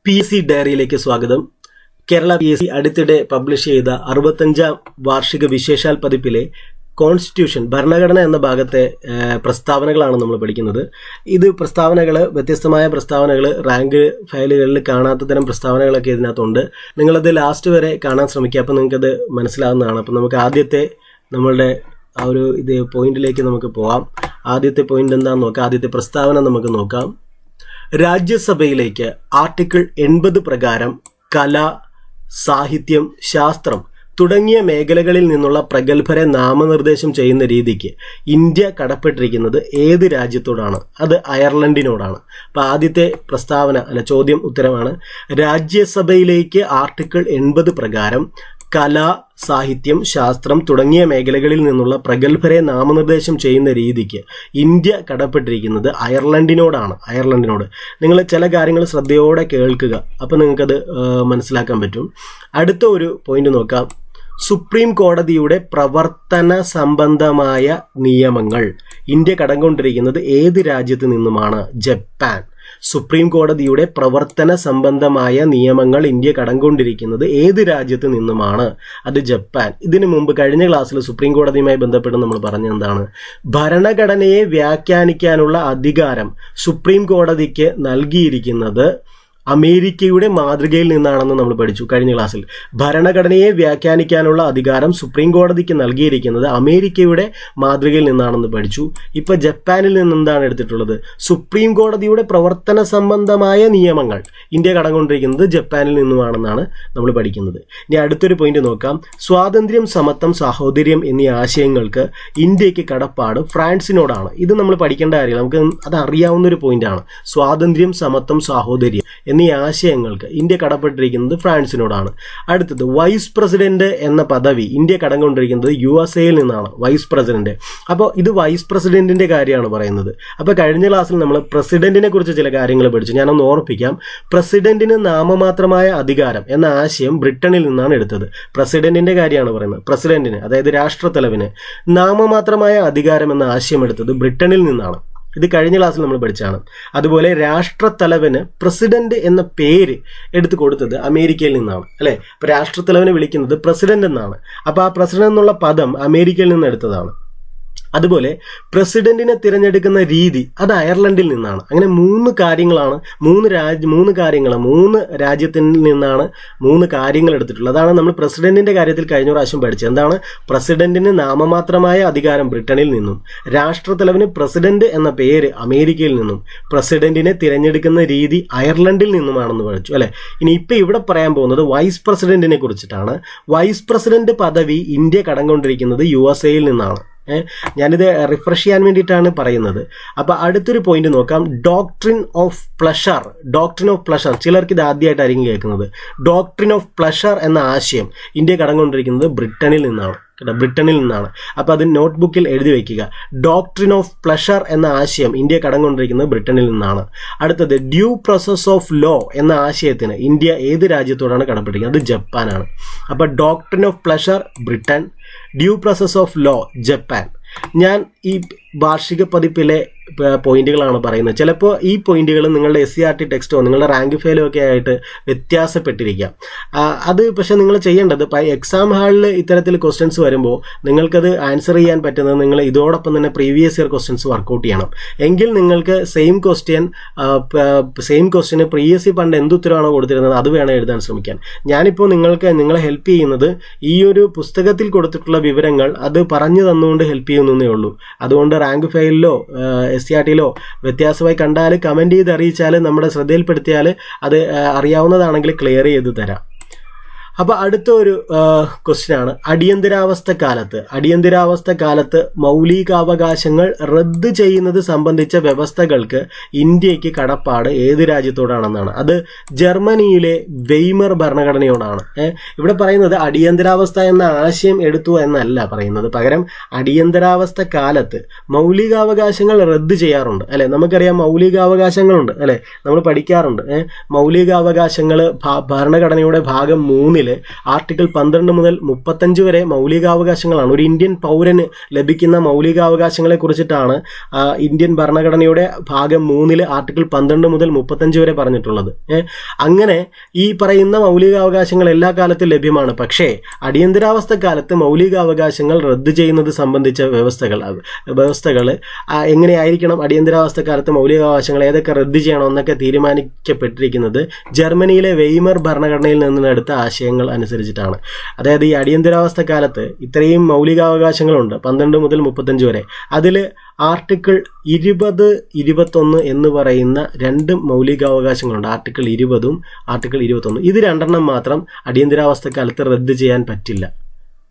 PSC ഡയറിയിലേക്ക് സ്വാഗതം. Kerala PSC അടുത്തിടെ publish ചെയ്ത 65ാം വാർഷിക വിശേഷാൽ പതിപ്പിലെ കോൺസ്റ്റിറ്റ്യൂഷൻ ഭരണഘടന എന്ന ഭാഗത്തെ പ്രസ്താവനകളാണ് നമ്മൾ പഠിക്കുന്നത്. ഇത് പ്രസ്താവനകൾ, വ്യത്യസ്തമായ പ്രസ്താവനകൾ, റാങ്ക് ഫയലുകളിൽ കാണാത്ത തരം പ്രസ്താവനകളൊക്കെ ഇതിനകത്തുണ്ട്. നിങ്ങളത് ലാസ്റ്റ് വരെ കാണാൻ ശ്രമിക്കുക, അപ്പോൾ നിങ്ങൾക്കത് മനസ്സിലാവുന്നതാണ്. അപ്പോൾ നമുക്ക് ആദ്യത്തെ നമ്മളുടെ ആ ഒരു പോയിന്റിലേക്ക് നമുക്ക് പോവാം. ആദ്യത്തെ പോയിന്റ് എന്താണെന്ന് നോക്കാം. ആദ്യത്തെ പ്രസ്താവന നമുക്ക് നോക്കാം. രാജ്യസഭയിലേക്ക് ആർട്ടിക്കിൾ 80 പ്രകാരം കല, സാഹിത്യം, ശാസ്ത്രം തുടങ്ങിയ മേഖലകളിൽ നിന്നുള്ള പ്രഗത്ഭരെ നാമനിർദ്ദേശം ചെയ്യുന്ന രീതിക്ക് ഇന്ത്യ കടപ്പെട്ടിരിക്കുന്നത് ഏത് രാജ്യത്തോടാണ്? അത് അയർലൻഡിനോടാണ്. അപ്പോൾ ആദ്യത്തെ പ്രസ്താവന ചോദ്യം ഉത്തരമാണ്. രാജ്യസഭയിലേക്ക് ആർട്ടിക്കിൾ 80 പ്രകാരം കല, സാഹിത്യം, ശാസ്ത്രം തുടങ്ങിയ മേഖലകളിൽ നിന്നുള്ള പ്രഗത്ഭരെ നാമനിർദ്ദേശം ചെയ്യുന്ന രീതിക്ക് ഇന്ത്യ കടപ്പെട്ടിരിക്കുന്നത് അയർലൻഡിനോടാണ്. അയർലൻഡിനോട്. നിങ്ങൾ ചില കാര്യങ്ങൾ ശ്രദ്ധയോടെ കേൾക്കുക, അപ്പോൾ നിങ്ങൾക്കത് മനസ്സിലാക്കാൻ പറ്റും. അടുത്ത ഒരു പോയിന്റ് നോക്കാം. സുപ്രീം കോടതിയുടെ പ്രവർത്തന സംബന്ധമായ നിയമങ്ങൾ ഇന്ത്യ കടംകൊണ്ടിരിക്കുന്നത് ഏത് രാജ്യത്ത് നിന്നുമാണ്? ജപ്പാൻ. സുപ്രീം കോടതിയുടെ പ്രവർത്തന സംബന്ധമായ നിയമങ്ങൾ ഇന്ത്യ കടംകൊണ്ടിരിക്കുന്നത് ഏത് രാജ്യത്ത് നിന്നുമാണ്? അത് ജപ്പാൻ. ഇതിനു മുമ്പ് കഴിഞ്ഞ ക്ലാസ്സിൽ സുപ്രീം കോടതിയുമായി ബന്ധപ്പെട്ട് നമ്മൾ പറഞ്ഞെന്താണ്? ഭരണഘടനയെ വ്യാഖ്യാനിക്കാനുള്ള അധികാരം സുപ്രീം കോടതിക്ക് നൽകിയിരിക്കുന്നത് അമേരിക്കയുടെ മാതൃകയിൽ നിന്നാണെന്ന് നമ്മൾ പഠിച്ചു കഴിഞ്ഞ ക്ലാസ്സിൽ. ഭരണഘടനയെ വ്യാഖ്യാനിക്കാനുള്ള അധികാരം സുപ്രീം കോടതിക്ക് നൽകിയിരിക്കുന്നത് അമേരിക്കയുടെ മാതൃകയിൽ നിന്നാണെന്ന് പഠിച്ചു. ഇപ്പൊ ജപ്പാനിൽ നിന്ന് എന്താണ് എടുത്തിട്ടുള്ളത്? സുപ്രീം കോടതിയുടെ പ്രവർത്തന സംബന്ധമായ നിയമങ്ങൾ ഇന്ത്യ കടംകൊണ്ടിരിക്കുന്നത് ജപ്പാനിൽ നിന്നുമാണെന്നാണ് നമ്മൾ പഠിക്കുന്നത്. ഇനി അടുത്തൊരു പോയിന്റ് നോക്കാം. സ്വാതന്ത്ര്യം, സമത്വം, സാഹോദര്യം എന്നീ ആശയങ്ങൾക്ക് ഇന്ത്യക്ക് കടപ്പാട് ഫ്രാൻസിനോടാണ്. ഇത് നമ്മൾ പഠിക്കേണ്ട കാര്യമില്ല, നമുക്ക് അത് അറിയാവുന്ന ഒരു പോയിന്റാണ്. സ്വാതന്ത്ര്യം, സമത്വം, സാഹോദര്യം എന്നീ ആശയങ്ങൾക്ക് ഇന്ത്യ കടപ്പെട്ടിരിക്കുന്നത് ഫ്രാൻസിനോടാണ്. അടുത്തത് വൈസ് പ്രസിഡന്റ് എന്ന പദവി ഇന്ത്യ കടംകൊണ്ടിരിക്കുന്നത് USA നിന്നാണ്. Vice president. അപ്പോൾ ഇത് വൈസ് പ്രസിഡന്റിന്റെ കാര്യമാണ് പറയുന്നത്. അപ്പോൾ കഴിഞ്ഞ ക്ലാസ്സിൽ നമ്മൾ പ്രസിഡന്റിനെ കുറിച്ച് ചില കാര്യങ്ങൾ പഠിച്ചു. ഞാനൊന്ന് ഓർപ്പിക്കാം. പ്രസിഡന്റിന് നാമമാത്രമായ അധികാരം എന്ന ആശയം ബ്രിട്ടനിൽ നിന്നാണ് എടുത്തത്. പ്രസിഡന്റിന്റെ കാര്യമാണ് പറയുന്നത്. പ്രസിഡന്റിന്, അതായത് രാഷ്ട്രത്തലവന് നാമമാത്രമായ അധികാരം എന്ന ആശയം എടുത്തത് ബ്രിട്ടനിൽ നിന്നാണ്. ഇത് കഴിഞ്ഞ ക്ലാസ്സിൽ നമ്മൾ പഠിച്ചാണ്. അതുപോലെ രാഷ്ട്രത്തലവന് പ്രസിഡന്റ് എന്ന പേര് എടുത്തു കൊടുത്തത് അമേരിക്കയിൽ നിന്നാണ്, അല്ലേ? അപ്പോൾ രാഷ്ട്രത്തലവനെ വിളിക്കുന്നത് പ്രസിഡന്റ് എന്നാണ്. അപ്പോൾ ആ പ്രസിഡന്റ് എന്നുള്ള പദം അമേരിക്കയിൽ നിന്ന് എടുത്തതാണ്. അതുപോലെ പ്രസിഡന്റിനെ തിരഞ്ഞെടുക്കുന്ന രീതി അത് അയർലൻഡിൽ നിന്നാണ്. അങ്ങനെ മൂന്ന് രാജ്യത്തിൽ നിന്നാണ് മൂന്ന് കാര്യങ്ങൾ എടുത്തിട്ടുള്ളത്. അതാണ് നമ്മൾ പ്രസിഡന്റിന്റെ കാര്യത്തിൽ കഴിഞ്ഞ പ്രാവശ്യം പഠിച്ചത്. എന്താണ്? പ്രസിഡന്റിന് നാമമാത്രമായ അധികാരം ബ്രിട്ടനിൽ നിന്നും, രാഷ്ട്രത്തലവന് പ്രസിഡന്റ് എന്ന പേര് അമേരിക്കയിൽ നിന്നും, പ്രസിഡന്റിനെ തിരഞ്ഞെടുക്കുന്ന രീതി അയർലൻഡിൽ നിന്നുമാണെന്ന് പഠിച്ചു, അല്ലെ? ഇനി ഇപ്പൊ ഇവിടെ പറയാൻ പോകുന്നത് വൈസ് പ്രസിഡന്റിനെ കുറിച്ചിട്ടാണ്. വൈസ് പ്രസിഡന്റ് പദവി ഇന്ത്യ കടംകൊണ്ടിരിക്കുന്നത് USA നിന്നാണ്. ഞാനിത് റിഫ്രഷ് ചെയ്യാൻ വേണ്ടിയിട്ടാണ് പറയുന്നത്. അപ്പോൾ അടുത്തൊരു പോയിന്റ് നോക്കാം. Doctrine of pleasure. ചിലർക്ക് ഇത് ആദ്യമായിട്ടായിരിക്കും കേൾക്കുന്നത്. ഡോക്ട്രിൻ ഓഫ് പ്ലഷർ എന്ന ആശയം ഇന്ത്യ കടംകൊണ്ടിരിക്കുന്നത് ബ്രിട്ടനിൽ നിന്നാണ്. അപ്പോൾ അത് നോട്ട്ബുക്കിൽ എഴുതി വയ്ക്കുക. ഡോക്ട്രിൻ ഓഫ് പ്ലഷർ എന്ന ആശയം ഇന്ത്യ കടംകൊണ്ടിരിക്കുന്നത് ബ്രിട്ടനിൽ നിന്നാണ്. അടുത്തത് ഡ്യൂ പ്രോസസ് ഓഫ് ലോ എന്ന ആശയത്തിന് ഇന്ത്യ ഏത് രാജ്യത്തോടാണ് കടപ്പെട്ടിരിക്കുന്നത്? അത് ജപ്പാനാണ്. അപ്പോൾ doctrine of pleasure Britain, due process of law Japan. ഞാൻ ഈ വാർഷിക പതിപ്പിലെ പോയിന്റുകളാണ് പറയുന്നത്. ചിലപ്പോൾ ഈ പോയിന്റുകൾ നിങ്ങളുടെ SCERT ടെക്സ്റ്റോ നിങ്ങളുടെ റാങ്ക് ഫയലോ ഒക്കെ ആയിട്ട് വ്യത്യാസപ്പെട്ടിരിക്കാം. അത് പക്ഷേ നിങ്ങൾ ചെയ്യേണ്ടത് എക്സാം ഹാളിൽ ഇത്തരത്തിൽ ക്വസ്റ്റ്യൻസ് വരുമ്പോൾ നിങ്ങൾക്കത് ആൻസർ ചെയ്യാൻ പറ്റുന്നത് നിങ്ങൾ ഇതോടൊപ്പം തന്നെ പ്രീവിയസ് ഇയർ ക്വസ്റ്റ്യൻസ് വർക്കൗട്ട് ചെയ്യണം. എങ്കിൽ നിങ്ങൾക്ക് സെയിം ക്വസ്റ്റ്യന് പ്രീവിയസ് പണ്ട് എന്തുത്തരമാണോ കൊടുത്തിരുന്നത് അത് വേണം എഴുതാൻ ശ്രമിക്കാൻ. ഞാനിപ്പോൾ നിങ്ങളെ ഹെൽപ്പ് ചെയ്യുന്നത് ഈ ഒരു പുസ്തകത്തിൽ കൊടുത്തിട്ടുള്ള വിവരങ്ങൾ അത് പറഞ്ഞു തന്നുകൊണ്ട് ഹെൽപ്പ് ചെയ്യുന്നേ ഉള്ളൂ. അതുകൊണ്ട് റാങ്ക് ഫയലിലോ SCERT-ലോ വ്യത്യാസമായി കണ്ടാൽ കമൻറ്റ് ചെയ്ത് അറിയിച്ചാൽ, നമ്മുടെ ശ്രദ്ധയിൽപ്പെടുത്തിയാൽ അത് അറിയാവുന്നതാണെങ്കിൽ ക്ലിയർ ചെയ്ത് തരാം. അപ്പോൾ അടുത്ത ഒരു ക്വസ്റ്റ്യൻ ആണ്. അടിയന്തരാവസ്ഥ കാലത്ത് മൗലികാവകാശങ്ങൾ റദ്ദ് ചെയ്യുന്നത് സംബന്ധിച്ച വ്യവസ്ഥകൾക്ക് ഇന്ത്യക്ക് കടപ്പാട് ഏത് രാജ്യത്തോടാണെന്നാണ്? അത് ജർമ്മനിയിലെ വെയ്മർ ഭരണഘടനയോടാണ്. ഇവിടെ പറയുന്നത് അടിയന്തരാവസ്ഥ എന്ന ആശയം എടുത്തു എന്നല്ല പറയുന്നത്. പകരം അടിയന്തരാവസ്ഥ കാലത്ത് മൗലികാവകാശങ്ങൾ റദ്ദ് ചെയ്യാറുണ്ട്, അല്ലെ? നമുക്കറിയാം മൗലികാവകാശങ്ങളുണ്ട്, അല്ലെ? നമ്മൾ പഠിക്കാറുണ്ട്. മൗലികാവകാശങ്ങൾ ഭരണഘടനയുടെ ഭാഗം 3 ആർട്ടിക്കിൾ 12 മുതൽ 35 വരെ മൗലികാവകാശങ്ങളാണ്. ഒരു ഇന്ത്യൻ പൗരന് ലഭിക്കുന്ന മൗലികാവകാശങ്ങളെ കുറിച്ചിട്ടാണ് ഇന്ത്യൻ ഭരണഘടനയുടെ ഭാഗം 3 ആർട്ടിക്കിൾ 12 മുതൽ 35 വരെ പറഞ്ഞിട്ടുള്ളത്. അങ്ങനെ ഈ പറയുന്ന മൗലികാവകാശങ്ങൾ എല്ലാ കാലത്തും ലഭ്യമാണ്. പക്ഷേ അടിയന്തരാവസ്ഥ കാലത്ത് മൗലികാവകാശങ്ങൾ റദ്ദ് ചെയ്യുന്നത് സംബന്ധിച്ച വ്യവസ്ഥകൾ എങ്ങനെയായിരിക്കണം, അടിയന്തരാവസ്ഥ കാലത്ത് മൗലികാവകാശങ്ങൾ ഏതൊക്കെ റദ്ദ് ചെയ്യണം എന്നൊക്കെ തീരുമാനിക്കപ്പെട്ടിരിക്കുന്നത് ജർമ്മനിയിലെ വെയ്മർ ഭരണഘടനയിൽ നിന്നെടുത്ത ആശയങ്ങൾ അനുസരിച്ചിട്ടാണ്. അതായത് ഈ അടിയന്തരാവസ്ഥ കാലത്ത് ഇത്രയും മൗലികാവകാശങ്ങളുണ്ട് 12 മുതൽ 35 വരെ. അതിൽ ആർട്ടിക്കിൾ 20, 21 എന്ന് പറയുന്ന 2 മൗലികാവകാശങ്ങളുണ്ട്. Article 20ഉം article 21. ഇത് 2 മാത്രം അടിയന്തരാവസ്ഥ കാലത്ത് റദ്ദ് ചെയ്യാൻ പറ്റില്ല.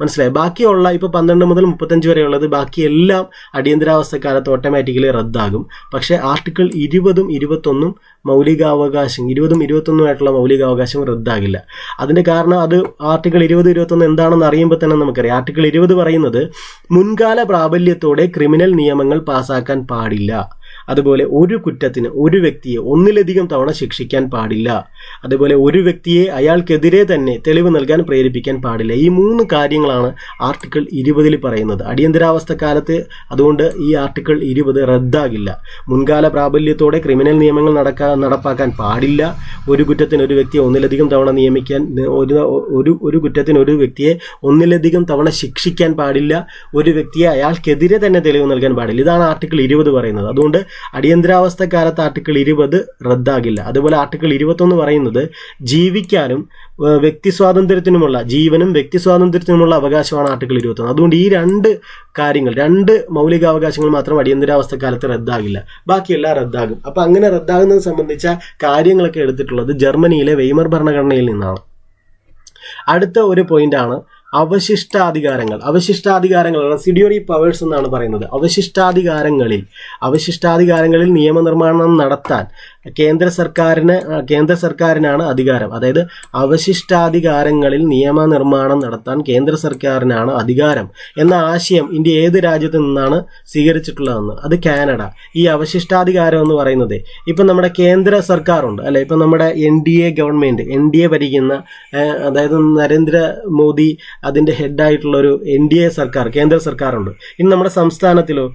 മനസ്സിലായി? ബാക്കിയുള്ള ഇപ്പോൾ 12 മുതൽ 35 വരെയുള്ളത് ബാക്കിയെല്ലാം അടിയന്തരാവസ്ഥ കാലത്ത് ഓട്ടോമാറ്റിക്കലി റദ്ദാകും. പക്ഷേ ആർട്ടിക്കിൾ 20ഉം 21ഉം മൗലികാവകാശം 20ഉം 21ഉമായിട്ടുള്ള മൗലികാവകാശം റദ്ദാകില്ല. അതിൻ്റെ കാരണം അത് ആർട്ടിക്കിൾ 20, 21 എന്താണെന്ന് അറിയുമ്പോൾ തന്നെ നമുക്കറിയാം. ആർട്ടിക്കിൾ 20 പറയുന്നത് മുൻകാല പ്രാബല്യത്തോടെ ക്രിമിനൽ നിയമങ്ങൾ പാസ്സാക്കാൻ പാടില്ല. അതുപോലെ ഒരു കുറ്റത്തിന് ഒരു വ്യക്തിയെ ഒന്നിലധികം തവണ ശിക്ഷിക്കാൻ പാടില്ല. അതുപോലെ ഒരു വ്യക്തിയെ അയാൾക്കെതിരെ തന്നെ തെളിവ് നൽകാൻ പ്രേരിപ്പിക്കാൻ പാടില്ല. ഈ 3 കാര്യങ്ങളാണ് ആർട്ടിക്കിൾ 20 പറയുന്നത്. അടിയന്തരാവസ്ഥ കാലത്ത് അതുകൊണ്ട് ഈ ആർട്ടിക്കിൾ 20 റദ്ദാകില്ല. മുൻകാല പ്രാബല്യത്തോടെ ക്രിമിനൽ നിയമങ്ങൾ നടപ്പാക്കാൻ പാടില്ല. ഒരു കുറ്റത്തിന് ഒരു വ്യക്തിയെ ഒന്നിലധികം തവണ നിയമിക്കാൻ ഒരു കുറ്റത്തിന് ഒരു വ്യക്തിയെ ഒന്നിലധികം തവണ ശിക്ഷിക്കാൻ പാടില്ല. ഒരു വ്യക്തിയെ അയാൾക്കെതിരെ തന്നെ തെളിവ് നൽകാൻ പാടില്ല. ഇതാണ് ആർട്ടിക്കിൾ 20 പറയുന്നത്. അതുകൊണ്ട് അടിയന്തരാവസ്ഥ കാലത്ത് ആർട്ടിക്കിൾ 20 റദ്ദാകില്ല. അതുപോലെ ആർട്ടിക്കിൾ 21 പറയുന്നത് ജീവിക്കാനും വ്യക്തി സ്വാതന്ത്ര്യത്തിനുമുള്ള ജീവനും വ്യക്തി സ്വാതന്ത്ര്യത്തിനുമുള്ള അവകാശമാണ് ആർട്ടിക്കിൾ 21. അതുകൊണ്ട് ഈ 2 കാര്യങ്ങൾ 2 മൗലികാവകാശങ്ങൾ മാത്രം അടിയന്തരാവസ്ഥ കാലത്ത് റദ്ദാകില്ല. ബാക്കിയെല്ലാം റദ്ദാകും. അപ്പം അങ്ങനെ റദ്ദാകുന്നത് സംബന്ധിച്ച കാര്യങ്ങളൊക്കെ എടുത്തിട്ടുള്ളത് ജർമ്മനിയിലെ വെയ്മർ ഭരണഘടനയിൽ നിന്നാണ്. അടുത്ത ഒരു പോയിന്റാണ് അവശിഷ്ടാധികാരങ്ങൾ. റെസിഡ്യൂറി പവേഴ്സ് എന്നാണ് പറയുന്നത്. അവശിഷ്ടാധികാരങ്ങളിൽ നിയമനിർമ്മാണം നടത്താൻ കേന്ദ്ര സർക്കാരിനാണ് അധികാരം. അതായത് അവശിഷ്ടാധികാരങ്ങളിൽ നിയമനിർമ്മാണം നടത്താൻ കേന്ദ്ര സർക്കാരിനാണ് അധികാരം എന്ന ആശയം ഇന്ത്യ ഏത് രാജ്യത്ത് നിന്നാണ് സ്വീകരിച്ചിട്ടുള്ളതെന്ന്? അത് കാനഡ. ഈ അവശിഷ്ടാധികാരം എന്ന് പറയുന്നത് ഇപ്പം നമ്മുടെ കേന്ദ്ര സർക്കാരുണ്ട് അല്ലെ, ഇപ്പം നമ്മുടെ NDA ഗവൺമെൻറ്, NDA ഭരിക്കുന്ന, അതായത് നരേന്ദ്രമോദി അതിൻ്റെ ഹെഡായിട്ടുള്ള ഒരു NDA സർക്കാർ, കേന്ദ്ര സർക്കാരുണ്ട്. ഇനി നമ്മുടെ സംസ്ഥാനത്തിലോ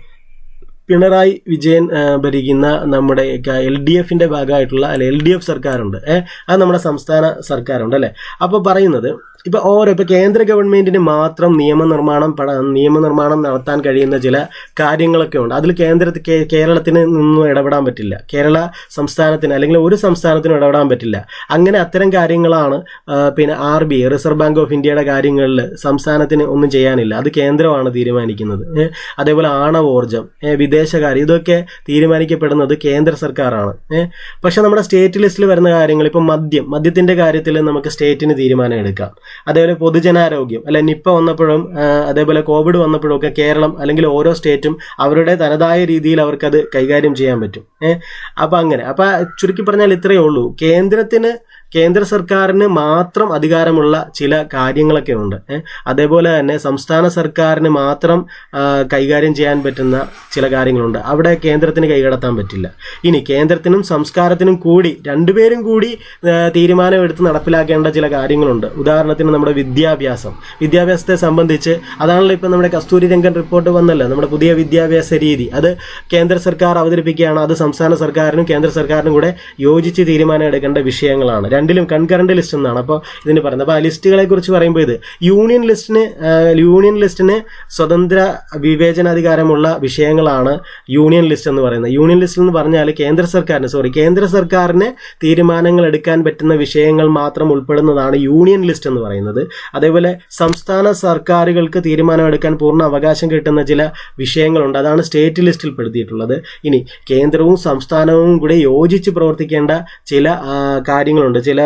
പിണറായി വിജയൻ ഭരിക്കുന്ന നമ്മുടെ LDFന്റെ ഭാഗമായിട്ടുള്ള LDF സർക്കാരുണ്ട്. അത് നമ്മുടെ സംസ്ഥാന സർക്കാരുണ്ട് അല്ലേ. അപ്പോൾ പറയുന്നത് ഇപ്പോൾ കേന്ദ്ര ഗവൺമെൻറ്റിന് മാത്രം നിയമനിർമ്മാണം നടത്താൻ കഴിയുന്ന ചില കാര്യങ്ങളൊക്കെ ഉണ്ട്. അതിൽ കേരളത്തിന് നിന്നും ഇടപെടാൻ പറ്റില്ല. കേരള സംസ്ഥാനത്തിന് അല്ലെങ്കിൽ ഒരു സംസ്ഥാനത്തിനും ഇടപെടാൻ പറ്റില്ല. അങ്ങനെ അത്തരം കാര്യങ്ങളാണ്. പിന്നെ RBI, റിസർവ് ബാങ്ക് ഓഫ് ഇന്ത്യയുടെ കാര്യങ്ങളിൽ സംസ്ഥാനത്തിന് ഒന്നും ചെയ്യാനില്ല. അത് കേന്ദ്രമാണ് തീരുമാനിക്കുന്നത്. അതേപോലെ ആണവോർജം, വിദേശകാര്യം, ഇതൊക്കെ തീരുമാനിക്കപ്പെടുന്നത് കേന്ദ്ര സർക്കാരാണ്. പക്ഷെ നമ്മുടെ സ്റ്റേറ്റ് ലിസ്റ്റിൽ വരുന്ന കാര്യങ്ങൾ, ഇപ്പം മദ്യത്തിൻ്റെ കാര്യത്തിൽ നമുക്ക് സ്റ്റേറ്റിന് തീരുമാനം എടുക്കാം. അതേപോലെ പൊതുജനാരോഗ്യം അല്ലെ, നിപ്പ വന്നപ്പോഴും അതേപോലെ കോവിഡ് വന്നപ്പോഴും ഒക്കെ കേരളം അല്ലെങ്കിൽ ഓരോ സ്റ്റേറ്റും അവരുടെ തനതായ രീതിയിൽ അവർക്കത് കൈകാര്യം ചെയ്യാൻ പറ്റും. അപ്പം ചുരുക്കി പറഞ്ഞാൽ ഇത്രയേ ഉള്ളൂ. കേന്ദ്ര സർക്കാരിന് മാത്രം അധികാരമുള്ള ചില കാര്യങ്ങളൊക്കെ ഉണ്ട്. അതേപോലെ തന്നെ സംസ്ഥാന സർക്കാരിന് മാത്രം കൈകാര്യം ചെയ്യാൻ പറ്റുന്ന ചില കാര്യങ്ങളുണ്ട്. അവിടെ കേന്ദ്രത്തിന് കൈകടത്താൻ പറ്റില്ല. ഇനി കേന്ദ്രത്തിനും സംസ്കാരത്തിനും കൂടി രണ്ടുപേരും കൂടി തീരുമാനമെടുത്ത് നടപ്പിലാക്കേണ്ട ചില കാര്യങ്ങളുണ്ട്. ഉദാഹരണത്തിന് നമ്മുടെ വിദ്യാഭ്യാസത്തെ സംബന്ധിച്ച് അതാണല്ലോ ഇപ്പം നമ്മുടെ കസ്തൂരി രംഗൻ റിപ്പോർട്ട് വന്നല്ലോ, നമ്മുടെ പുതിയ വിദ്യാഭ്യാസ രീതി. അത് കേന്ദ്ര സർക്കാർ അവതരിപ്പിക്കുകയാണ്. അത് സംസ്ഥാന സർക്കാരിനും കേന്ദ്ര സർക്കാരിനും കൂടെ യോജിച്ച് തീരുമാനം എടുക്കേണ്ട വിഷയങ്ങളാണ്. രണ്ടിലും കൺകറന്റ് ലിസ്റ്റ് എന്നാണ് അപ്പോൾ ഇതിന് പറയുന്നത്. അപ്പോൾ ആ ലിസ്റ്റുകളെ കുറിച്ച് പറയുമ്പോൾ ഇത് യൂണിയൻ ലിസ്റ്റിന് സ്വതന്ത്ര വിവേചനാധികാരമുള്ള വിഷയങ്ങളാണ് യൂണിയൻ ലിസ്റ്റ് എന്ന് പറയുന്നത്. യൂണിയൻ ലിസ്റ്റ് എന്ന് പറഞ്ഞാൽ കേന്ദ്ര സർക്കാരിന് തീരുമാനങ്ങൾ എടുക്കാൻ പറ്റുന്ന വിഷയങ്ങൾ മാത്രം ഉൾപ്പെടുന്നതാണ് യൂണിയൻ ലിസ്റ്റ് എന്ന് പറയുന്നത്. അതേപോലെ സംസ്ഥാന സർക്കാരുകൾക്ക് തീരുമാനമെടുക്കാൻ പൂർണ്ണ അവകാശം കിട്ടുന്ന ചില വിഷയങ്ങളുണ്ട്. അതാണ് സ്റ്റേറ്റ് ലിസ്റ്റിൽ പെടുത്തിയിട്ടുള്ളത്. ഇനി കേന്ദ്രവും സംസ്ഥാനവും കൂടെ യോജിച്ച് പ്രവർത്തിക്കേണ്ട ചില കാര്യങ്ങളുണ്ട്, ചില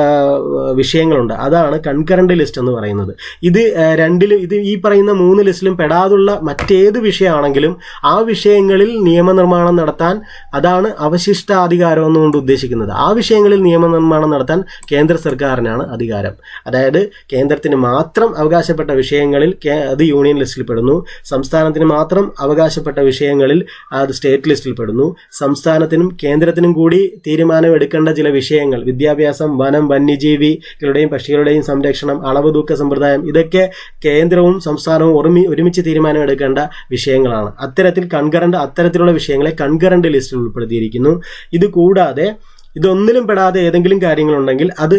വിഷയങ്ങളുണ്ട്. അതാണ് കൺകറന്റ് ലിസ്റ്റ് എന്ന് പറയുന്നത്. ഇത് ഈ പറയുന്ന 3 ലിസ്റ്റിലും പെടാതുള്ള മറ്റേത് വിഷയമാണെങ്കിലും ആ വിഷയങ്ങളിൽ നിയമനിർമ്മാണം നടത്താൻ, അതാണ് അവശിഷ്ടാധികാരം എന്നുകൊണ്ട് ഉദ്ദേശിക്കുന്നത്. ആ വിഷയങ്ങളിൽ നിയമനിർമ്മാണം നടത്താൻ കേന്ദ്ര സർക്കാരിനാണ് അധികാരം. അതായത് കേന്ദ്രത്തിന് മാത്രം അവകാശപ്പെട്ട വിഷയങ്ങളിൽ അത് യൂണിയൻ ലിസ്റ്റിൽ പെടുന്നു. സംസ്ഥാനത്തിന് മാത്രം അവകാശപ്പെട്ട വിഷയങ്ങളിൽ അത് സ്റ്റേറ്റ് ലിസ്റ്റിൽ പെടുന്നു. സംസ്ഥാനത്തിനും കേന്ദ്രത്തിനും കൂടി തീരുമാനം എടുക്കേണ്ട ചില വിഷയങ്ങൾ, വിദ്യാഭ്യാസം, വനം, വന്യജീവികളുടെയും പക്ഷികളുടെയും സംരക്ഷണം, അളവ് തൂക്ക സമ്പ്രദായം, ഇതൊക്കെ കേന്ദ്രവും സംസ്ഥാനവും ഒരുമിച്ച് തീരുമാനമെടുക്കേണ്ട വിഷയങ്ങളാണ്. അത്തരത്തിലുള്ള വിഷയങ്ങളെ കൺകറന്റ് ലിസ്റ്റിൽ ഉൾപ്പെടുത്തിയിരിക്കുന്നു. ഇത് കൂടാതെ ഇതൊന്നിലും പെടാതെ ഏതെങ്കിലും കാര്യങ്ങളുണ്ടെങ്കിൽ അത്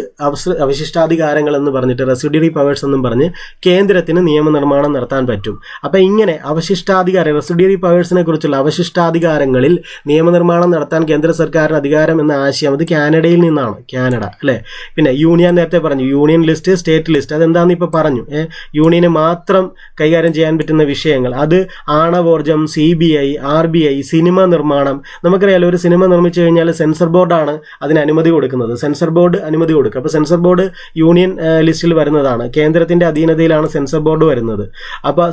അവശിഷ്ടാധികാരങ്ങൾ എന്ന് പറഞ്ഞിട്ട് റെസിഡ്യൂറി പവേഴ്സ് എന്നും പറഞ്ഞ് കേന്ദ്രത്തിന് നിയമനിർമ്മാണം നടത്താൻ പറ്റും. അപ്പം ഇങ്ങനെ റെസിഡ്യൂറി പവേഴ്സിനെ കുറിച്ചുള്ള അവശിഷ്ടാധികാരങ്ങളിൽ നിയമനിർമ്മാണം നടത്താൻ കേന്ദ്ര സർക്കാരിന് അധികാരം എന്ന ആശയം അത് കാനഡയിൽ നിന്നാണ്. കാനഡ അല്ലേ. പിന്നെ യൂണിയൻ, നേരത്തെ പറഞ്ഞു യൂണിയൻ ലിസ്റ്റ്, സ്റ്റേറ്റ് ലിസ്റ്റ്, അതെന്താണെന്ന് ഇപ്പോൾ പറഞ്ഞു. യൂണിയന് മാത്രം കൈകാര്യം ചെയ്യാൻ പറ്റുന്ന വിഷയങ്ങൾ അത് ആണവോർജം, CBI, RBI, സിനിമ നിർമ്മാണം. നമുക്കറിയാലോ, ഒരു സിനിമ നിർമ്മിച്ചു കഴിഞ്ഞാൽ സെൻസർ ബോർഡാണ് അതിന് അനുമതി കൊടുക്കുന്നത്. സെൻസർ ബോർഡ് അനുമതി കൊടുക്കുക. അപ്പോൾ സെൻസർ ബോർഡ് യൂണിയൻ ലിസ്റ്റിൽ വരുന്നതാണ്. കേന്ദ്രത്തിന്റെ അധീനതയിലാണ് സെൻസർ ബോർഡ് വരുന്നത്. അപ്പോൾ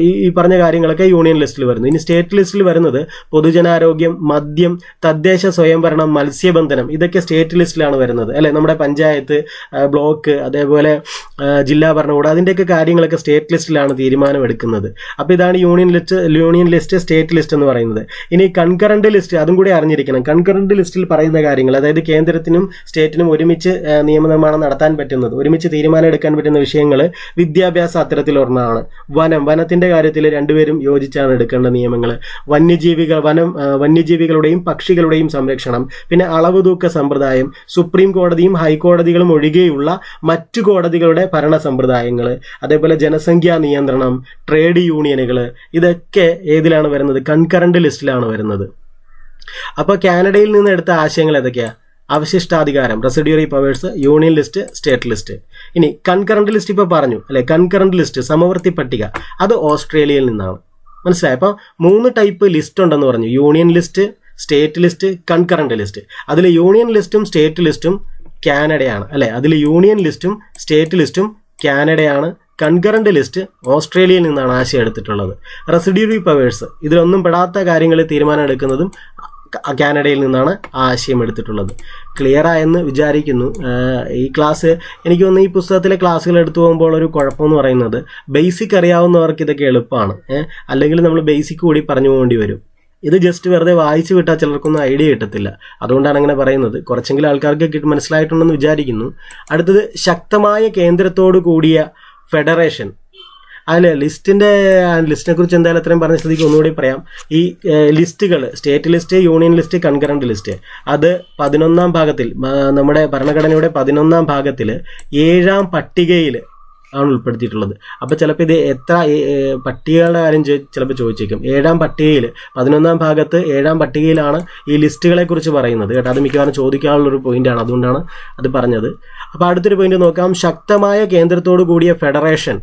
ഈ പറഞ്ഞ കാര്യങ്ങളൊക്കെ യൂണിയൻ ലിസ്റ്റിൽ വരുന്നു. ഇനി സ്റ്റേറ്റ് ലിസ്റ്റിൽ വരുന്നത് പൊതുജനാരോഗ്യം, മദ്യം, തദ്ദേശ സ്വയംഭരണം, മത്സ്യബന്ധനം, ഇതൊക്കെ സ്റ്റേറ്റ് ലിസ്റ്റിലാണ് വരുന്നത് അല്ലെ. നമ്മുടെ പഞ്ചായത്ത്, ബ്ലോക്ക്, അതേപോലെ ജില്ലാ ഭരണകൂടം, അതിൻ്റെയൊക്കെ കാര്യങ്ങളൊക്കെ സ്റ്റേറ്റ് ലിസ്റ്റിലാണ് തീരുമാനം എടുക്കുന്നത്. അപ്പോൾ ഇതാണ് യൂണിയൻ ലിസ്റ്റ്, സ്റ്റേറ്റ് ലിസ്റ്റ് എന്ന് പറയുന്നത്. ഇനി കൺകറന്റ് ലിസ്റ്റ്, അതും കൂടി അറിഞ്ഞിരിക്കണം. കൺകറന്റ് ലിസ്റ്റിൽ പറയുന്ന കാര്യങ്ങൾ, അതായത് കേന്ദ്രത്തിനും സ്റ്റേറ്റിനും ഒരുമിച്ച് നിയമനിർമ്മാണം നടത്താൻ പറ്റുന്നത്, ഒരുമിച്ച് തീരുമാനം എടുക്കാൻ പറ്റുന്ന വിഷയങ്ങൾ, വിദ്യാഭ്യാസം അത്തരത്തിലൊരെണ്ണമാണ്. വനത്തിന്റെ കാര്യത്തിൽ രണ്ടുപേരും യോജിച്ചാണ് എടുക്കേണ്ട നിയമങ്ങൾ. വന്യജീവികളുടെയും പക്ഷികളുടെയും സംരക്ഷണം, പിന്നെ അളവ് തൂക്ക സമ്പ്രദായം, സുപ്രീം കോടതിയും ഹൈക്കോടതികളും ഒഴികെയുള്ള മറ്റു കോടതികളുടെ ഭരണ സമ്പ്രദായങ്ങൾ, അതേപോലെ ജനസംഖ്യാ നിയന്ത്രണം, ട്രേഡ് യൂണിയനുകൾ, ഇതൊക്കെ ഏതിലാണ് വരുന്നത്? കൺകറന്റ് ലിസ്റ്റിലാണ് വരുന്നത്. അപ്പോൾ കാനഡയിൽ നിന്ന് എടുത്ത ആശയങ്ങൾ ഏതൊക്കെയാ? അവശിഷ്ടാധികാരം, residuary powers, union list, state list. ഇനി കൺകറന്റ് ലിസ്റ്റ് ഇപ്പോൾ പറഞ്ഞു അല്ലെ. കൺകറന്റ് ലിസ്റ്റ്, സമവർത്തി പട്ടിക, അത് ഓസ്ട്രേലിയയിൽ നിന്നാണ്. മനസ്സിലായി? അപ്പോൾ 3 ടൈപ്പ് ലിസ്റ്റ് ഉണ്ടെന്ന് പറഞ്ഞു. Union list, state list, concurrent list. അതിൽ യൂണിയൻ ലിസ്റ്റും സ്റ്റേറ്റ് ലിസ്റ്റും കാനഡയാണ് അല്ലെ. അതിൽ യൂണിയൻ ലിസ്റ്റും സ്റ്റേറ്റ് ലിസ്റ്റും കാനഡയാണ്. കൺകറന്റ് ലിസ്റ്റ് ഓസ്ട്രേലിയയിൽ നിന്നാണ് ആശയം എടുത്തിട്ടുള്ളത്. റെസിഡ്യൂറി പവേഴ്സ്, ഇതിലൊന്നും പെടാത്ത കാര്യങ്ങൾ തീരുമാനം എടുക്കുന്നതും കാനഡയിൽ നിന്നാണ് ആശയം എടുത്തിട്ടുള്ളത്. ക്ലിയർ ആയെന്ന് വിചാരിക്കുന്നു. ഈ ക്ലാസ് എനിക്ക് തോന്നുന്നു ഈ പുസ്തകത്തിലെ ക്ലാസ്സുകൾ എടുത്തു പോകുമ്പോൾ ഒരു കുഴപ്പമെന്ന് പറയുന്നത് ബേസിക് അറിയാവുന്നവർക്ക് ഇതൊക്കെ എളുപ്പമാണ്. അല്ലെങ്കിൽ നമ്മൾ ബേസിക് കൂടി പറഞ്ഞു പോകേണ്ടി വരും. ഇത് ജസ്റ്റ് വെറുതെ വായിച്ചു വിട്ടാൽ ചിലർക്കൊന്നും ഐഡിയ കിട്ടത്തില്ല. അതുകൊണ്ടാണ് അങ്ങനെ പറയുന്നത്. കുറച്ചെങ്കിലും ആൾക്കാർക്ക് മനസ്സിലായിട്ടുണ്ടെന്ന് വിചാരിക്കുന്നു. അടുത്തത് ശക്തമായ കേന്ദ്രത്തോടു കൂടിയ ഫെഡറേഷൻ. അതിൽ ലിസ്റ്റിനെ കുറിച്ച് എന്തായാലും അത്രയും പറഞ്ഞ സ്ഥിതിക്ക് ഒന്നുകൂടി പറയാം. ഈ ലിസ്റ്റുകൾ, state list, union list, concurrent list, അത് 11ാം ഭാഗത്തിൽ, നമ്മുടെ ഭരണഘടനയുടെ 11ാം ഭാഗത്തിൽ 7ാം പട്ടികയിൽ ആണ് ഉൾപ്പെടുത്തിയിട്ടുള്ളത്. അപ്പോൾ ചിലപ്പോൾ ഇത് എത്ര പട്ടികകളുടെ കാര്യം ചിലപ്പോൾ ചോദിച്ചേക്കും. 7ാം പട്ടികയിൽ, 11ാം ഭാഗത്ത് 7ാം പട്ടികയിലാണ് ഈ ലിസ്റ്റുകളെ കുറിച്ച് പറയുന്നത് കേട്ടോ. അത് മിക്കവാറും ചോദിക്കാനുള്ളൊരു പോയിന്റാണ്, അതുകൊണ്ടാണ് അത് പറഞ്ഞത്. അപ്പോൾ അടുത്തൊരു പോയിന്റ് നോക്കാം. ശക്തമായ കേന്ദ്രത്തോടു കൂടിയ ഫെഡറേഷൻ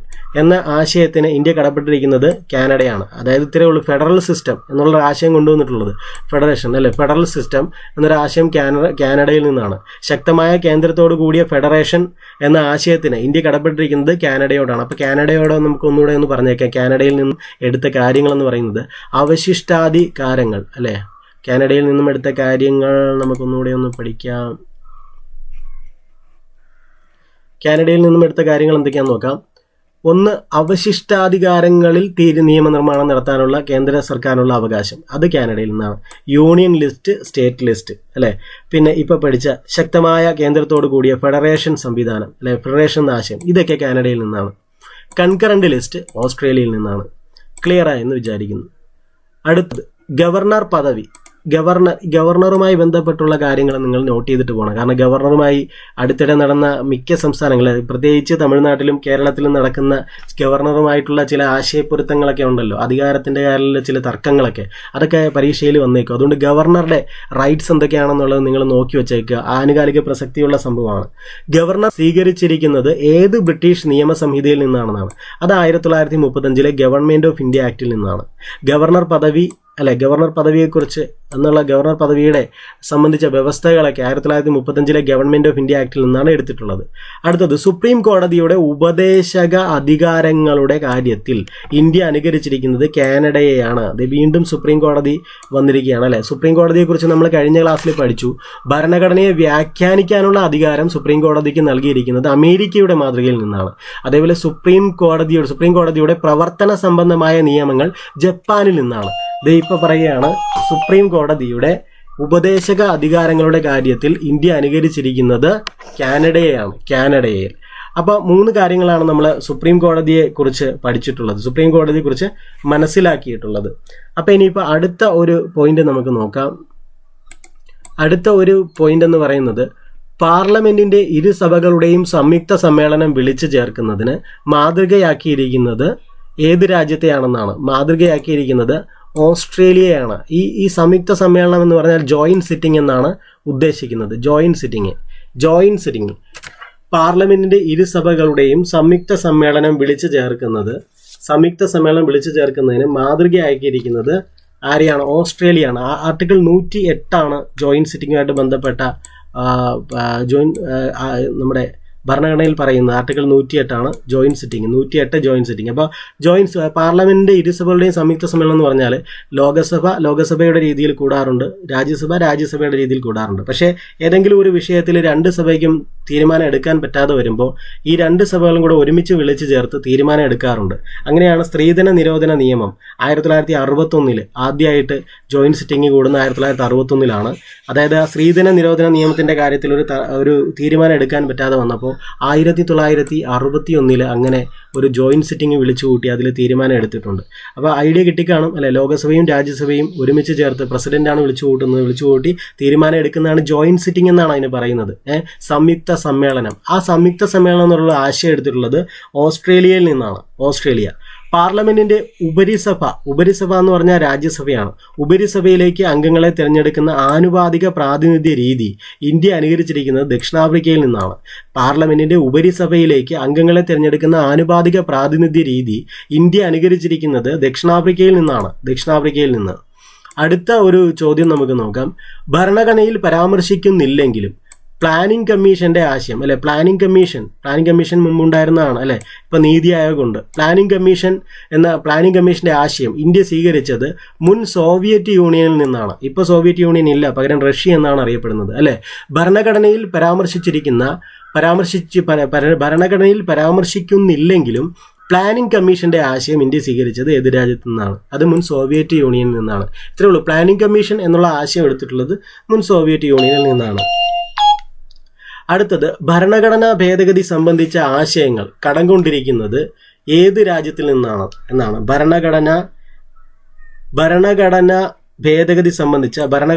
എന്ന ആശയത്തിന് ഇന്ത്യ കടപ്പെട്ടിരിക്കുന്നത് കാനഡയാണ്. അതായത് ഇത്രയേ ഉള്ളൂ ഫെഡറൽ സിസ്റ്റം എന്നുള്ള ആശയം കൊണ്ടുവന്നിട്ടുള്ളത്. ഫെഡറേഷൻ അല്ലെ, ഫെഡറൽ സിസ്റ്റം എന്നൊരു ആശയം കാനഡയിൽ നിന്നാണ്. ശക്തമായ കേന്ദ്രത്തോടു കൂടിയ ഫെഡറേഷൻ എന്ന ആശയത്തിന് ഇന്ത്യ കടപ്പെട്ടിരിക്കുന്നത് കാനഡയോടാണ്. അപ്പോൾ കാനഡയോട് നമുക്ക് ഒന്നുകൂടെ ഒന്ന് പറഞ്ഞേക്കാം. കാനഡയിൽ നിന്നും എടുത്ത കാര്യങ്ങളെന്ന് പറയുന്നത് അവശിഷ്ടാധികാരങ്ങൾ അല്ലേ. കാനഡയിൽ നിന്നും എടുത്ത കാര്യങ്ങൾ നമുക്കൊന്നുകൂടെ ഒന്ന് പഠിക്കാം. കാനഡയിൽ നിന്നും എടുത്ത കാര്യങ്ങൾ എന്തൊക്കെയാണെന്ന് നോക്കാം. ഒന്ന്, അവശിഷ്ടാധികാരങ്ങളിൽ നിയമനിർമ്മാണം നടത്താനുള്ള കേന്ദ്ര സർക്കാരിനുള്ള അവകാശം, അത് കാനഡയിൽ നിന്നാണ്. യൂണിയൻ ലിസ്റ്റ്, സ്റ്റേറ്റ് ലിസ്റ്റ് അല്ലേ. പിന്നെ ഇപ്പോൾ പഠിച്ച ശക്തമായ കേന്ദ്രത്തോടു കൂടിയ ഫെഡറേഷൻ സംവിധാനം അല്ലെ, ഫെഡറേഷൻ എന്ന ആശയം, ഇതൊക്കെ കാനഡയിൽ നിന്നാണ്. കൺകറന്റ് ലിസ്റ്റ് ഓസ്ട്രേലിയയിൽ നിന്നാണ്. ക്ലിയർ ആയെന്ന് വിചാരിക്കുന്നു. അടുത്തത് ഗവർണർ പദവി. ഗവർണറുമായി ബന്ധപ്പെട്ടുള്ള കാര്യങ്ങൾ നിങ്ങൾ നോട്ട് ചെയ്തിട്ട് പോകണം. കാരണം ഗവർണറുമായി അടുത്തിടെ നടന്ന മിക്ക സംസ്ഥാനങ്ങളിൽ, പ്രത്യേകിച്ച് തമിഴ്നാട്ടിലും കേരളത്തിലും നടക്കുന്ന ഗവർണറുമായിട്ടുള്ള ചില ആശയപ്പൊരുത്തങ്ങളൊക്കെ ഉണ്ടല്ലോ, അധികാരത്തിൻ്റെ കാര്യത്തിൽ ചില തർക്കങ്ങളൊക്കെ, അതൊക്കെ പരീക്ഷയിൽ വന്നേക്കും. അതുകൊണ്ട് ഗവർണറുടെ റൈറ്റ്സ് എന്തൊക്കെയാണെന്നുള്ളത് നിങ്ങൾ നോക്കി വെച്ചേക്കുക. ആനുകാലിക പ്രസക്തിയുള്ള സംഭവമാണ്. ഗവർണർ സ്വീകരിച്ചിരിക്കുന്നത് ഏത് ബ്രിട്ടീഷ് നിയമസംഹിതയിൽ നിന്നാണെന്നാണ്. അത് 1935 ഗവൺമെന്റ് ഓഫ് ഇന്ത്യ ആക്ടിൽ നിന്നാണ്. ഗവർണർ പദവി അല്ലെ, ഗവർണർ പദവിയെക്കുറിച്ച് എന്നുള്ള ഗവർണർ പദവിയുടെ സംബന്ധിച്ച വ്യവസ്ഥകളൊക്കെ 1935 ഗവൺമെന്റ് ഓഫ് ഇന്ത്യ ആക്ടിൽ നിന്നാണ് എടുത്തിട്ടുള്ളത്. അടുത്തത് സുപ്രീം കോടതിയുടെ ഉപദേശക അധികാരങ്ങളുടെ കാര്യത്തിൽ ഇന്ത്യ അനുകരിച്ചിരിക്കുന്നത് കാനഡയെയാണ്. അത് വീണ്ടും സുപ്രീം കോടതി വന്നിരിക്കുകയാണ് അല്ലെ. സുപ്രീം കോടതിയെക്കുറിച്ച് നമ്മൾ കഴിഞ്ഞ ക്ലാസ്സിൽ പഠിച്ചു. ഭരണഘടനയെ വ്യാഖ്യാനിക്കാനുള്ള അധികാരം സുപ്രീം കോടതിക്ക് നൽകിയിരിക്കുന്നത് അമേരിക്കയുടെ മാതൃകയിൽ നിന്നാണ്. അതേപോലെ സുപ്രീം കോടതിയുടെ പ്രവർത്തന സംബന്ധമായ നിയമങ്ങൾ ജപ്പാനിൽ നിന്നാണ്. ഇപ്പൊ പറയുകയാണ് സുപ്രീം കോടതിയുടെ ഉപദേശക അധികാരങ്ങളുടെ കാര്യത്തിൽ ഇന്ത്യ അനുകരിച്ചിരിക്കുന്നത് കാനഡയെ. അപ്പോൾ 3 കാര്യങ്ങളാണ് നമ്മൾ സുപ്രീം കോടതിയെ കുറിച്ച് പഠിച്ചിട്ടുള്ളത്, സുപ്രീം കോടതിയെ കുറിച്ച് മനസ്സിലാക്കിയിട്ടുള്ളത്. അപ്പോൾ ഇനിയിപ്പോൾ അടുത്ത ഒരു പോയിന്റ് നമുക്ക് നോക്കാം. അടുത്ത ഒരു പോയിന്റ് എന്ന് പറയുന്നത് പാർലമെന്റിന്റെ ഇരുസഭകളുടെയും സംയുക്ത സമ്മേളനം വിളിച്ചു ചേർക്കുന്നതിന് മാതൃകയാക്കിയിരിക്കുന്നത് ഏത് രാജ്യത്തെയാണെന്നാണ്. മാതൃകയാക്കിയിരിക്കുന്നത് ഓസ്ട്രേലിയയാണ്. ഈ സംയുക്ത സമ്മേളനം എന്ന് പറഞ്ഞാൽ ജോയിന്റ് സിറ്റിംഗ് എന്നാണ് ഉദ്ദേശിക്കുന്നത്. ജോയിന്റ് സിറ്റിംഗ് പാർലമെന്റിന്റെ ഇരുസഭകളുടെയും സംയുക്ത സമ്മേളനം വിളിച്ചു ചേർക്കുന്നതിന് മാതൃകയാക്കിയിരിക്കുന്നത് ആരെയാണ്? ഓസ്ട്രേലിയയാണ്. ആർട്ടിക്കിൾ 108 ജോയിന്റ് സിറ്റിംഗുമായിട്ട് ബന്ധപ്പെട്ട നമ്മുടെ ഭരണഘടനയിൽ പറയുന്നത്. Article 108 joint sitting. അപ്പോൾ പാർലമെന്റിന്റെ ഇരുസഭകളുടെയും സംയുക്ത സമ്മേളനം എന്ന് പറഞ്ഞാൽ ലോകസഭയുടെ രീതിയിൽ കൂടാറുണ്ട്, രാജ്യസഭയുടെ രീതിയിൽ കൂടാറുണ്ട്. പക്ഷേ ഏതെങ്കിലും ഒരു വിഷയത്തിൽ 2 സഭയ്ക്കും തീരുമാനം എടുക്കാൻ പറ്റാതെ വരുമ്പോൾ ഈ 2 സഭകളും കൂടെ ഒരുമിച്ച് വിളിച്ചു ചേർത്ത് തീരുമാനം എടുക്കാറുണ്ട്. അങ്ങനെയാണ് സ്ത്രീധന നിരോധന നിയമം 1961 ആദ്യമായിട്ട് ജോയിന്റ് സിറ്റിംഗ് കൂടുന്ന 1961. അതായത് ആ സ്ത്രീധന നിരോധന നിയമത്തിന്റെ കാര്യത്തിൽ ഒരു തീരുമാനം എടുക്കാൻ പറ്റാതെ വന്നപ്പോൾ 1961 അങ്ങനെ ഒരു ജോയിന്റ് സിറ്റിംഗ് വിളിച്ചു കൂട്ടി അതിൽ തീരുമാനം എടുത്തിട്ടുണ്ട്. അപ്പോൾ ഐഡിയ കിട്ടിക്കാണും അല്ലെ? ലോകസഭയും രാജ്യസഭയും ഒരുമിച്ച് ചേർത്ത് പ്രസിഡന്റാണ് വിളിച്ചു കൂട്ടി തീരുമാനം എടുക്കുന്നതാണ് ജോയിന്റ് സിറ്റിംഗ് എന്നാണ് അതിന് പറയുന്നത്. സംയുക്ത സമ്മേളനം. ആ സംയുക്ത സമ്മേളനം എന്നുള്ള ആശയം എടുത്തിട്ടുള്ളത് ഓസ്ട്രേലിയയിൽ നിന്നാണ്. പാർലമെന്റിന്റെ ഉപരിസഭ എന്ന് പറഞ്ഞാൽ രാജ്യസഭയാണ്. ഉപരിസഭയിലേക്ക് അംഗങ്ങളെ തിരഞ്ഞെടുക്കുന്ന ആനുപാതിക പ്രാതിനിധ്യ രീതി ഇന്ത്യ അനുകരിച്ചിരിക്കുന്നത് ദക്ഷിണാഫ്രിക്കയിൽ നിന്നാണ്. പാർലമെന്റിന്റെ ഉപരിസഭയിലേക്ക് അംഗങ്ങളെ തിരഞ്ഞെടുക്കുന്ന ആനുപാതിക പ്രാതിനിധ്യ രീതി ഇന്ത്യ അനുകരിച്ചിരിക്കുന്നത് ദക്ഷിണാഫ്രിക്കയിൽ നിന്ന്. അടുത്ത ഒരു ചോദ്യം നമുക്ക് നോക്കാം. ഭരണഘടനയിൽ പരാമർശിക്കുന്നില്ലെങ്കിലും പ്ലാനിംഗ് കമ്മീഷന്റെ ആശയം അല്ലെ? പ്ലാനിംഗ് കമ്മീഷൻ മുമ്പുണ്ടായിരുന്നതാണ് അല്ലെ? ഇപ്പൊ നീതി ആയോഗ് ഉണ്ട്. പ്ലാനിംഗ് കമ്മീഷന്റെ ആശയം ഇന്ത്യ സ്വീകരിച്ചത് മുൻ സോവിയറ്റ് യൂണിയനിൽ നിന്നാണ്. ഇപ്പൊ സോവിയറ്റ് യൂണിയൻ ഇല്ല, പകരം റഷ്യ എന്നാണ് അറിയപ്പെടുന്നത് അല്ലെ? ഭരണഘടനയിൽ പരാമർശിക്കുന്നില്ലെങ്കിലും പ്ലാനിംഗ് കമ്മീഷന്റെ ആശയം ഇന്ത്യ സ്വീകരിച്ചത് ഏത് രാജ്യത്തു നിന്നാണ്? അത് മുൻ സോവിയറ്റ് യൂണിയനിൽ നിന്നാണ്. ഇത്രേ ഉള്ളൂ. പ്ലാനിംഗ് കമ്മീഷൻ എന്നുള്ള ആശയം എടുത്തിട്ടുള്ളത് മുൻ സോവിയറ്റ് യൂണിയനിൽ നിന്നാണ്. അടുത്തത് ഭരണഘടനാ ഭേദഗതി സംബന്ധിച്ച ആശയങ്ങൾ കടം കൊണ്ടിരിക്കുന്നത് ഏത് രാജ്യത്തിൽ നിന്നാണ് എന്നാണ്. ഭരണഘടനാ ഭേദഗതി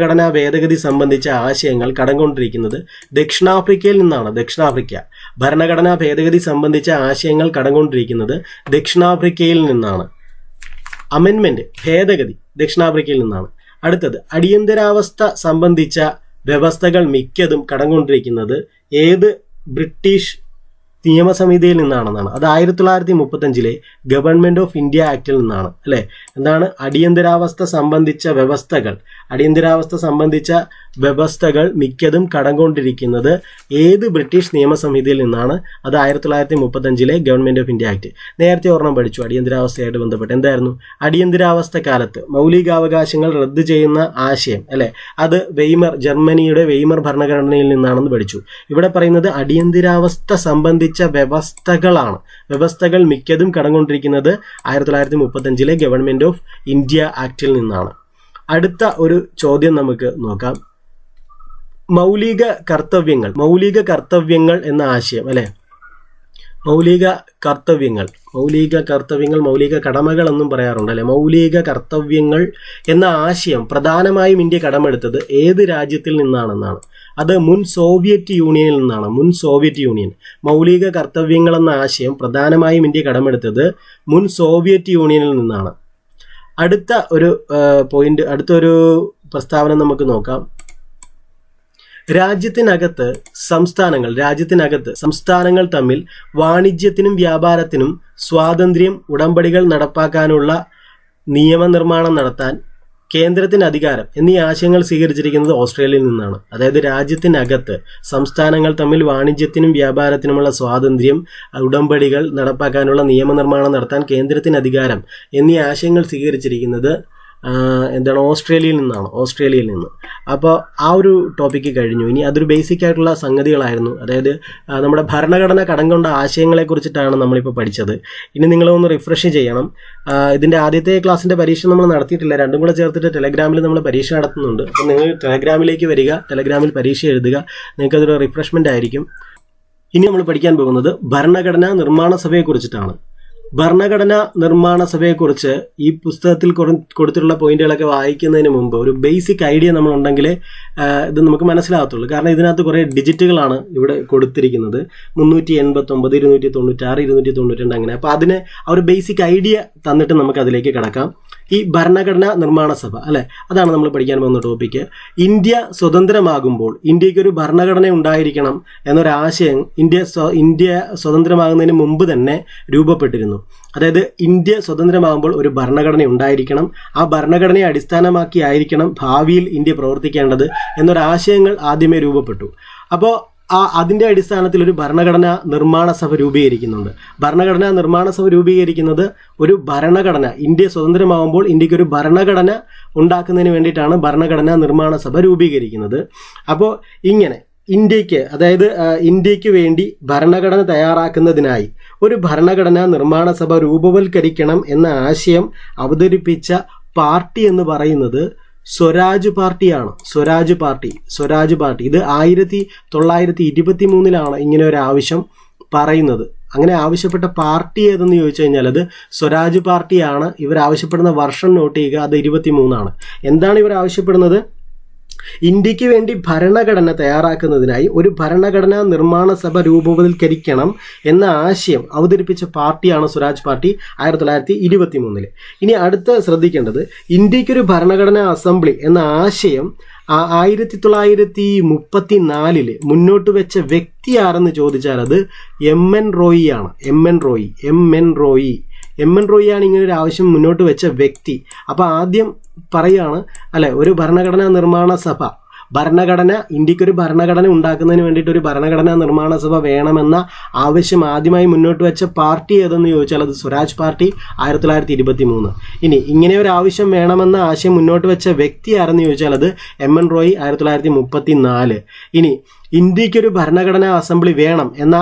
സംബന്ധിച്ച ആശയങ്ങൾ കടം കൊണ്ടിരിക്കുന്നത് ദക്ഷിണാഫ്രിക്കയിൽ നിന്നാണ്. ഭരണഘടനാ ഭേദഗതി സംബന്ധിച്ച ആശയങ്ങൾ കടം കൊണ്ടിരിക്കുന്നത് ദക്ഷിണാഫ്രിക്കയിൽ നിന്നാണ്. അമെൻമെന്റ് ഭേദഗതി ദക്ഷിണാഫ്രിക്കയിൽ നിന്നാണ്. അടുത്തത് അടിയന്തരാവസ്ഥ സംബന്ധിച്ച വ്യവസ്ഥകൾ മിക്കതും കടം കൊണ്ടിരിക്കുന്നത് ഏത് ബ്രിട്ടീഷ് നിയമസമിതിയിൽ നിന്നാണെന്നാണ്. അത് 1935 ഗവൺമെന്റ് ഓഫ് ഇന്ത്യ ആക്ടിൽ നിന്നാണ് അല്ലെ? എന്താണ് അടിയന്തരാവസ്ഥ സംബന്ധിച്ച വ്യവസ്ഥകൾ മിക്കതും കടം കൊണ്ടിരിക്കുന്നത് ഏത് ബ്രിട്ടീഷ് നിയമസമിതിയിൽ നിന്നാണ്? അത് 1935 ഗവൺമെന്റ് ഓഫ് ഇന്ത്യ ആക്ട്. നേരത്തെ ഓർമ്മ പഠിച്ചു അടിയന്തരാവസ്ഥയായിട്ട് ബന്ധപ്പെട്ട്. എന്തായിരുന്നു? അടിയന്തരാവസ്ഥ കാലത്ത് മൗലികാവകാശങ്ങൾ റദ്ദു ചെയ്യുന്ന ആശയം അല്ലെ? അത് ജർമ്മനിയുടെ വെയ്മർ ഭരണഘടനയിൽ നിന്നാണെന്ന് പഠിച്ചു. ഇവിടെ പറയുന്നത് അടിയന്തരാവസ്ഥ സംബന്ധിച്ച വ്യവസ്ഥകൾ മിക്കതും കടം കൊണ്ടിരിക്കുന്നത് 1935 ഗവൺമെന്റ് ഓഫ് ഇന്ത്യ ആക്ടിൽ നിന്നാണ്. അടുത്ത ഒരു ചോദ്യം നമുക്ക് നോക്കാം. മൗലിക കർത്തവ്യങ്ങൾ എന്ന ആശയം അല്ലെ? മൗലിക കടമകൾ എന്നും പറയാറുണ്ട് അല്ലെ? മൗലിക കർത്തവ്യങ്ങൾ എന്ന ആശയം പ്രധാനമായും ഇന്ത്യ കടമെടുത്തത് ഏത് രാജ്യത്തിൽ നിന്നാണെന്നാണ്. അത് മുൻ സോവിയറ്റ് യൂണിയനിൽ നിന്നാണ്. മൗലിക കർത്തവ്യങ്ങൾ എന്ന ആശയം പ്രധാനമായും ഇന്ത്യ കടമെടുത്തത് മുൻ സോവിയറ്റ് യൂണിയനിൽ നിന്നാണ്. അടുത്തൊരു പ്രസ്താവന നമുക്ക് നോക്കാം. രാജ്യത്തിനകത്ത് സംസ്ഥാനങ്ങൾ തമ്മിൽ വാണിജ്യത്തിനും വ്യാപാരത്തിനും സ്വാതന്ത്ര്യം, ഉടമ്പടികൾ നടപ്പാക്കാനുള്ള നിയമനിർമ്മാണം നടത്താൻ കേന്ദ്രത്തിന് അധികാരം എന്നീ ആശയങ്ങൾ സ്വീകരിച്ചിരിക്കുന്നത് ഓസ്ട്രേലിയയിൽ നിന്നാണ്. അതായത് രാജ്യത്തിനകത്ത് സംസ്ഥാനങ്ങൾ തമ്മിൽ വാണിജ്യത്തിനും വ്യാപാരത്തിനുമുള്ള സ്വാതന്ത്ര്യം, ഉടമ്പടികൾ നടപ്പാക്കാനുള്ള നിയമനിർമ്മാണം നടത്താൻ കേന്ദ്രത്തിന് അധികാരം എന്നീ ആശയങ്ങൾ സ്വീകരിച്ചിരിക്കുന്നത് എന്താണ് ഓസ്ട്രേലിയയിൽ നിന്ന്. അപ്പോൾ ആ ഒരു ടോപ്പിക്ക് കഴിഞ്ഞു. ഇനി അതൊരു ബേസിക് ആയിട്ടുള്ള സംഗതികളായിരുന്നു. അതായത് നമ്മുടെ ഭരണഘടന കടം കൊണ്ട ആശയങ്ങളെക്കുറിച്ചിട്ടാണ് നമ്മളിപ്പോൾ പഠിച്ചത്. ഇനി നിങ്ങളൊന്ന് റിഫ്രഷ് ചെയ്യണം. ഇതിൻ്റെ ആദ്യത്തെ ക്ലാസ്സിൻ്റെ പരീക്ഷ നമ്മൾ നടത്തിയിട്ടില്ല, രണ്ടും കൂടെ ചേർത്തിട്ട് ടെലഗ്രാമിൽ നമ്മൾ പരീക്ഷ നടത്തുന്നുണ്ട്. അപ്പോൾ നിങ്ങൾ ടെലഗ്രാമിലേക്ക് വരിക, ടെലഗ്രാമിൽ പരീക്ഷ എഴുതുക, നിങ്ങൾക്കതൊരു റിഫ്രഷ്മെൻ്റ് ആയിരിക്കും. ഇനി നമ്മൾ പഠിക്കാൻ പോകുന്നത് ഭരണഘടനാ നിർമ്മാണ സഭയെക്കുറിച്ചിട്ടാണ്. ഭരണഘടനാ നിർമ്മാണ സഭയെക്കുറിച്ച് ഈ പുസ്തകത്തിൽ കൊടുത്തിട്ടുള്ള പോയിന്റുകളൊക്കെ വായിക്കുന്നതിന് മുമ്പ് ഒരു ബേസിക് ഐഡിയ നമ്മളുണ്ടെങ്കിൽ ഇത് നമുക്ക് മനസ്സിലാകത്തുള്ളൂ. കാരണം ഇതിനകത്ത് കുറേ ഡിജിറ്റുകളാണ് ഇവിടെ കൊടുത്തിരിക്കുന്നത്, 389, 296, 292 അങ്ങനെ. അപ്പോൾ അതിന് ആ ഒരു ബേസിക് ഐഡിയ തന്നിട്ട് നമുക്ക് അതിലേക്ക് കിടക്കാം. ഈ ഭരണഘടനാ നിർമ്മാണ സഭ അല്ലെ, അതാണ് നമ്മൾ പഠിക്കാൻ പോകുന്ന ടോപ്പിക്ക്. ഇന്ത്യ സ്വതന്ത്രമാകുമ്പോൾ ഇന്ത്യക്കൊരു ഭരണഘടന ഉണ്ടായിരിക്കണം എന്നൊരാശയം ഇന്ത്യ സ്വതന്ത്രമാകുന്നതിന് മുമ്പ് തന്നെ രൂപപ്പെട്ടിരുന്നു. അതായത് ഇന്ത്യ സ്വതന്ത്രമാകുമ്പോൾ ഒരു ഭരണഘടന ഉണ്ടായിരിക്കണം, ആ ഭരണഘടനയെ അടിസ്ഥാനമാക്കി ആയിരിക്കണം ഭാവിയിൽ ഇന്ത്യ പ്രവർത്തിക്കേണ്ടത് എന്നൊരാശയങ്ങൾ ആദ്യമേ രൂപപ്പെട്ടു. അപ്പോൾ അതിൻ്റെ അടിസ്ഥാനത്തിൽ ഒരു ഭരണഘടനാ നിർമ്മാണ സഭ രൂപീകരിക്കുന്നുണ്ട്. ഭരണഘടനാ നിർമ്മാണ സഭ രൂപീകരിക്കുന്നത് ഒരു ഭരണഘടന, ഇന്ത്യ സ്വതന്ത്രമാകുമ്പോൾ ഇന്ത്യക്ക് ഒരു ഭരണഘടന ഉണ്ടാക്കുന്നതിന് വേണ്ടിയിട്ടാണ് ഭരണഘടനാ നിർമ്മാണ സഭ രൂപീകരിക്കുന്നത്. അപ്പോൾ ഇങ്ങനെ ഇന്ത്യക്ക് വേണ്ടി ഭരണഘടന തയ്യാറാക്കുന്നതിനായി ഒരു ഭരണഘടനാ നിർമ്മാണ സഭ രൂപവൽക്കരിക്കണം എന്ന ആശയം അവതരിപ്പിച്ച പാർട്ടി എന്ന് പറയുന്നത് സ്വരാജ് പാർട്ടിയാണ്. സ്വരാജ് പാർട്ടി ഇത് 1923 ഇങ്ങനെ ഒരു ആവശ്യം പറയുന്നത്. അങ്ങനെ ആവശ്യപ്പെട്ട പാർട്ടി ഏതെന്ന് ചോദിച്ചു കഴിഞ്ഞാൽ അത് സ്വരാജ് പാർട്ടിയാണ്. ഇവർ ആവശ്യപ്പെടുന്ന വർഷം നോട്ട് ചെയ്യുക, അത് 23. എന്താണ് ഇവർ ആവശ്യപ്പെടുന്നത്? ഇന്ത്യക്ക് വേണ്ടി ഭരണഘടന തയ്യാറാക്കുന്നതിനായി ഒരു ഭരണഘടനാ നിർമ്മാണ സഭ രൂപവൽക്കരിക്കണം എന്ന ആശയം അവതരിപ്പിച്ച പാർട്ടിയാണ് സ്വരാജ് പാർട്ടി 1923. ഇനി അടുത്ത ശ്രദ്ധിക്കേണ്ടത്, ഇന്ത്യക്കൊരു ഭരണഘടനാ അസംബ്ലി എന്ന ആശയം 1934 മുന്നോട്ട് വെച്ച വ്യക്തി ആരെന്ന് ചോദിച്ചാൽ അത് MN റോയി ആണ്. MN റോയി ആണ് ഇങ്ങനെ ഒരു ആവശ്യം മുന്നോട്ട് വെച്ച വ്യക്തി. അപ്പോൾ ആദ്യം പറയുകയാണ് അല്ലെ, ഒരു ഭരണഘടനാ നിർമ്മാണ സഭ, ഇന്ത്യക്കൊരു ഭരണഘടന ഉണ്ടാക്കുന്നതിന് വേണ്ടിയിട്ട് ഒരു ഭരണഘടനാ നിർമ്മാണ സഭ വേണമെന്ന ആവശ്യം ആദ്യമായി മുന്നോട്ട് വെച്ച പാർട്ടി ഏതെന്ന് ചോദിച്ചാൽ അത് സ്വരാജ് പാർട്ടി 1923. ഇനി ഇങ്ങനെ ഒരു ആവശ്യം വേണമെന്ന ആശയം മുന്നോട്ട് വെച്ച വ്യക്തി ആരെന്ന് ചോദിച്ചാൽ അത് MN റോയി 1934. ഇനി ഇന്ത്യക്കൊരു ഭരണഘടനാ അസംബ്ലി വേണം എന്ന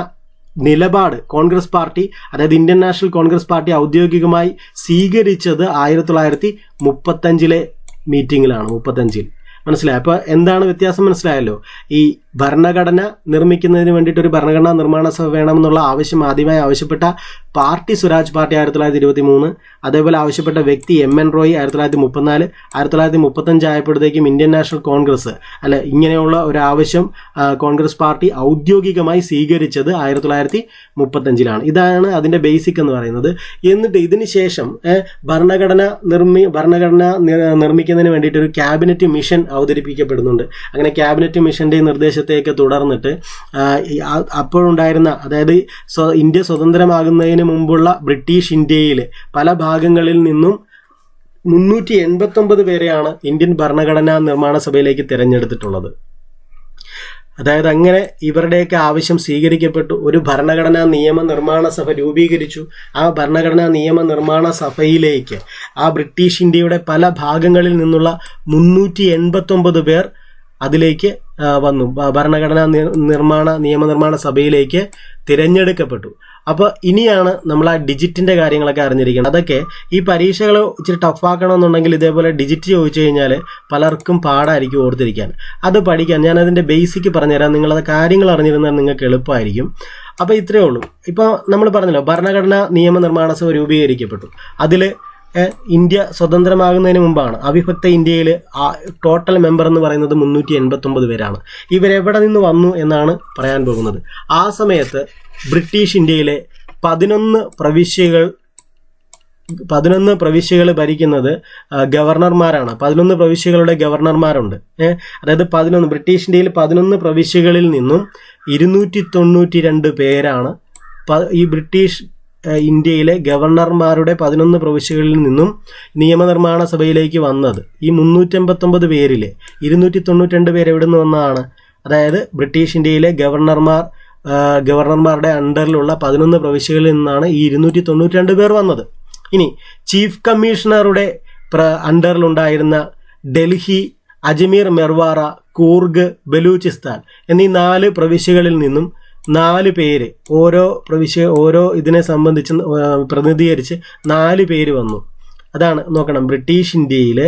നിലപാട് കോൺഗ്രസ് പാർട്ടി, അതായത് ഇന്ത്യൻ നാഷണൽ കോൺഗ്രസ് പാർട്ടി ഔദ്യോഗികമായി സ്വീകരിച്ചത് 1935 മീറ്റിങ്ങിലാണ്. 35 മനസ്സിലായി. അപ്പോൾ എന്താണ് വ്യത്യാസം മനസ്സിലായല്ലോ. ഈ ഭരണഘടന നിർമ്മിക്കുന്നതിന് വേണ്ടിയിട്ട് ഒരു ഭരണഘടനാ നിർമ്മാണ സഭ വേണമെന്നുള്ള ആവശ്യം ആദ്യമായി ആവശ്യപ്പെട്ട പാർട്ടി സ്വരാജ് പാർട്ടി 1923, അതേപോലെ ആവശ്യപ്പെട്ട വ്യക്തി MN റോയി 1934. 1935 ആയപ്പോഴത്തേക്കും ഇന്ത്യൻ നാഷണൽ കോൺഗ്രസ് ഇങ്ങനെയുള്ള ഒരു ആവശ്യം കോൺഗ്രസ് പാർട്ടി ഔദ്യോഗികമായി സ്വീകരിച്ചത് 1935. ഇതാണ് അതിൻ്റെ ബേസിക് എന്ന് പറയുന്നത്. എന്നിട്ട് ഇതിന് ശേഷം ഭരണഘടന നിർമ്മിക്കുന്നതിന് വേണ്ടിയിട്ട് ഒരു ക്യാബിനറ്റ് മിഷൻ അവതരിപ്പിക്കപ്പെടുന്നുണ്ട്. അങ്ങനെ ക്യാബിനറ്റ് മിഷന്റെ നിർദ്ദേശത്തെയൊക്കെ തുടർന്നിട്ട് അപ്പോഴുണ്ടായിരുന്ന, അതായത് ഇന്ത്യ സ്വതന്ത്രമാകുന്നതിന് മുമ്പുള്ള ബ്രിട്ടീഷ് ഇന്ത്യയിലെ പല ഭാഗങ്ങളിൽ നിന്നും 389 പേരെയാണ് ഇന്ത്യൻ ഭരണഘടനാ നിർമ്മാണ സഭയിലേക്ക് തിരഞ്ഞെടുത്തിട്ടുള്ളത്. അതായത് അങ്ങനെ ഇവരുടെയൊക്കെ ആവശ്യം സ്വീകരിക്കപ്പെട്ടു. ഒരു ഭരണഘടനാ നിയമനിർമ്മാണ സഭ രൂപീകരിച്ചു. ആ ഭരണഘടനാ നിയമനിർമ്മാണ സഭയിലേക്ക് ആ ബ്രിട്ടീഷ് ഇന്ത്യയുടെ പല ഭാഗങ്ങളിൽ നിന്നുള്ള 389 പേർ അതിലേക്ക് വന്നു. ഭരണഘടനാ നിയമനിർമ്മാണ സഭയിലേക്ക് തിരഞ്ഞെടുക്കപ്പെട്ടു. അപ്പോൾ ഇനിയാണ് നമ്മൾ ആ ഡിജിറ്റിൻ്റെ കാര്യങ്ങളൊക്കെ അറിഞ്ഞിരിക്കണം. അതൊക്കെ ഈ പരീക്ഷകൾ ഇച്ചിരി ടഫാക്കണമെന്നുണ്ടെങ്കിൽ ഇതേപോലെ ഡിജിറ്റ് ചോദിച്ചു കഴിഞ്ഞാൽ പലർക്കും പാടായിരിക്കും ഓർത്തിരിക്കാൻ. അത് പഠിക്കാൻ ഞാനതിൻ്റെ ബേസിക് പറഞ്ഞുതരാം. നിങ്ങളത് കാര്യങ്ങൾ അറിഞ്ഞിരുന്നാൽ നിങ്ങൾക്ക് എളുപ്പമായിരിക്കും. അപ്പോൾ ഇത്രയേ ഉള്ളൂ. ഇപ്പോൾ നമ്മൾ പറഞ്ഞല്ലോ, ഭരണഘടനാ നിയമനിർമ്മാണ സഭ രൂപീകരിക്കപ്പെട്ടു. അതിൽ ഇന്ത്യ സ്വതന്ത്രമാകുന്നതിന് മുമ്പാണ്. അവിഭക്ത ഇന്ത്യയിൽ ടോട്ടൽ മെമ്പർ എന്ന് പറയുന്നത് 389 പേരാണ്. ഇവരെവിടെ നിന്ന് വന്നു എന്നാണ് പറയാൻ പോകുന്നത്. ആ സമയത്ത് ബ്രിട്ടീഷ് ഇന്ത്യയിലെ 11 പ്രവിശ്യകൾ ഭരിക്കുന്നത് ഗവർണർമാരാണ്. 11 പ്രവിശ്യകളുടെ ഗവർണർമാരുണ്ട്. അതായത് ബ്രിട്ടീഷ് ഇന്ത്യയിൽ 11 പ്രവിശ്യകളിൽ നിന്നും 292 പേരാണ് ഈ ബ്രിട്ടീഷ് ഇന്ത്യയിലെ ഗവർണർമാരുടെ 11 പ്രവിശ്യകളിൽ നിന്നും നിയമനിർമ്മാണ സഭയിലേക്ക് വന്നത്. ഈ 389 പേരിൽ 292 പേര് എവിടെ നിന്ന് വന്നതാണ്? അതായത് ബ്രിട്ടീഷ് ഇന്ത്യയിലെ ഗവർണർമാരുടെ അണ്ടറിലുള്ള 11 പ്രവിശ്യകളിൽ നിന്നാണ് ഈ 292 പേർ വന്നത്. ഇനി ചീഫ് കമ്മീഷണറുടെ അണ്ടറിലുണ്ടായിരുന്ന ഡൽഹി, അജ്മീർ, മെർവാറ, കൂർഗ്, ബലൂചിസ്ഥാൻ എന്നീ 4 പ്രവിശ്യകളിൽ നിന്നും 4 പേര് ഓരോ ഇതിനെ സംബന്ധിച്ച് പ്രതിനിധീകരിച്ച് 4 പേര് വന്നു. അതാണ് നോക്കണം, ബ്രിട്ടീഷ് ഇന്ത്യയിൽ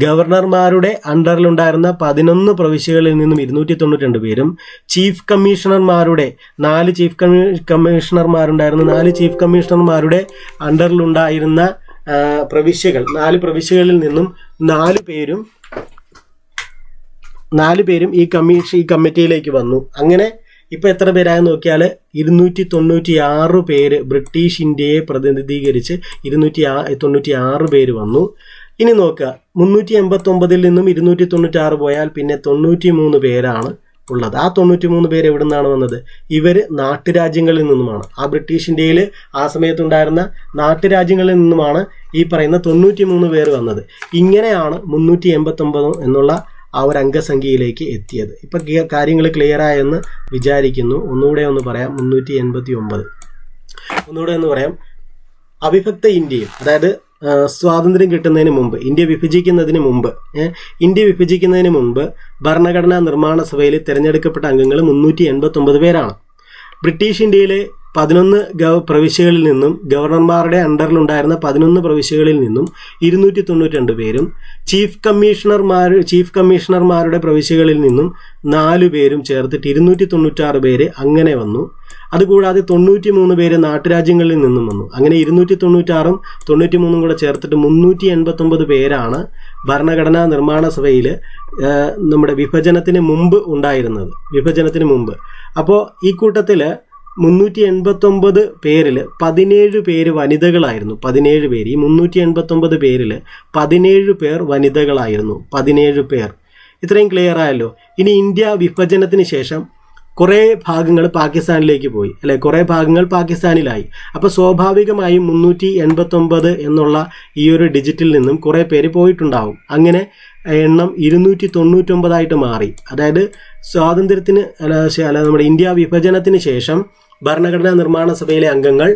ഗവർണർമാരുടെ അണ്ടറിലുണ്ടായിരുന്ന 11 പ്രവിശ്യകളിൽ നിന്നും 292 പേരും ചീഫ് കമ്മീഷണർമാരുടെ 4 ചീഫ് കമ്മീഷണർമാരുണ്ടായിരുന്നു. 4 ചീഫ് കമ്മീഷണർമാരുടെ അണ്ടറിലുണ്ടായിരുന്ന 4 പ്രവിശ്യകളിൽ നിന്നും 4 പേരും ഈ കമ്മിറ്റിയിലേക്ക് വന്നു. അങ്ങനെ ഇപ്പം എത്ര പേരായി നോക്കിയാൽ 296 പേര് ബ്രിട്ടീഷ് ഇന്ത്യയെ പ്രതിനിധീകരിച്ച് 296 പേര് വന്നു. ഇനി നോക്കുക, 389 നിന്നും 296 പോയാൽ പിന്നെ 93 പേരാണ് ഉള്ളത്. ആ 93 പേര് എവിടെ നിന്നാണ് വന്നത്? ഇവർ നാട്ടുരാജ്യങ്ങളിൽ നിന്നുമാണ്. ആ ബ്രിട്ടീഷ് ഇന്ത്യയിൽ ആ സമയത്തുണ്ടായിരുന്ന നാട്ടുരാജ്യങ്ങളിൽ നിന്നുമാണ് ഈ പറയുന്ന 93 പേര് വന്നത്. ഇങ്ങനെയാണ് 389 എന്നുള്ള ആ ഒരു അംഗസംഖ്യയിലേക്ക് എത്തിയത്. ഇപ്പം കാര്യങ്ങൾ ക്ലിയർ ആയെന്ന് വിചാരിക്കുന്നു. ഒന്നുകൂടെ ഒന്ന് പറയാം. 389 ഒന്നുകൂടെ ഒന്ന് പറയാം. അവിഭക്ത ഇന്ത്യയിൽ, അതായത് സ്വാതന്ത്ര്യം കിട്ടുന്നതിന് മുമ്പ്, ഇന്ത്യ വിഭജിക്കുന്നതിന് മുമ്പ് ഭരണഘടനാ നിർമ്മാണ സഭയിൽ തിരഞ്ഞെടുക്കപ്പെട്ട അംഗങ്ങൾ 389 പേരാണ്. ബ്രിട്ടീഷ് ഇന്ത്യയിലെ 11 പ്രവിശ്യകളിൽ നിന്നും, ഗവർണർമാരുടെ അണ്ടറിലുണ്ടായിരുന്ന 11 പ്രവിശ്യകളിൽ നിന്നും 292 പേരും ചീഫ് കമ്മീഷണർമാരുടെ പ്രവിശ്യകളിൽ നിന്നും 4 പേരും ചേർത്തിട്ട് 296 പേര് അങ്ങനെ വന്നു. അതുകൂടാതെ 93 പേര് നാട്ടുരാജ്യങ്ങളിൽ നിന്നും വന്നു. അങ്ങനെ 296ഉം 93ഉം കൂടെ ചേർത്തിട്ട് 389 പേരാണ് ഭരണഘടനാ നിർമ്മാണ സഭയിൽ നമ്മുടെ വിഭജനത്തിന് മുമ്പ് ഉണ്ടായിരുന്നത്. അപ്പോൾ ഈ കൂട്ടത്തിൽ 389 പേരിൽ 17 പേര് വനിതകളായിരുന്നു. 17 പേര്, ഈ 389 പേരിൽ 17 പേർ വനിതകളായിരുന്നു. 17 പേർ. ഇത്രയും ക്ലിയർ ആയല്ലോ. ഇനി ഇന്ത്യ വിഭജനത്തിന് ശേഷം കുറേ ഭാഗങ്ങൾ പാകിസ്ഥാനിലേക്ക് പോയി, അല്ലെ? കുറേ ഭാഗങ്ങൾ പാകിസ്ഥാനിലായി. അപ്പോൾ സ്വാഭാവികമായും 389 എന്നുള്ള ഈ ഒരു ഡിജിറ്റിൽ നിന്നും കുറേ പേര് പോയിട്ടുണ്ടാവും. അങ്ങനെ എണ്ണം 299 മാറി. അതായത് സ്വാതന്ത്ര്യത്തിന് നമ്മുടെ ഇന്ത്യ വിഭജനത്തിന് ശേഷം ഭരണഘടനാ നിർമ്മാണ സഭയിലെ അംഗങ്ങൾ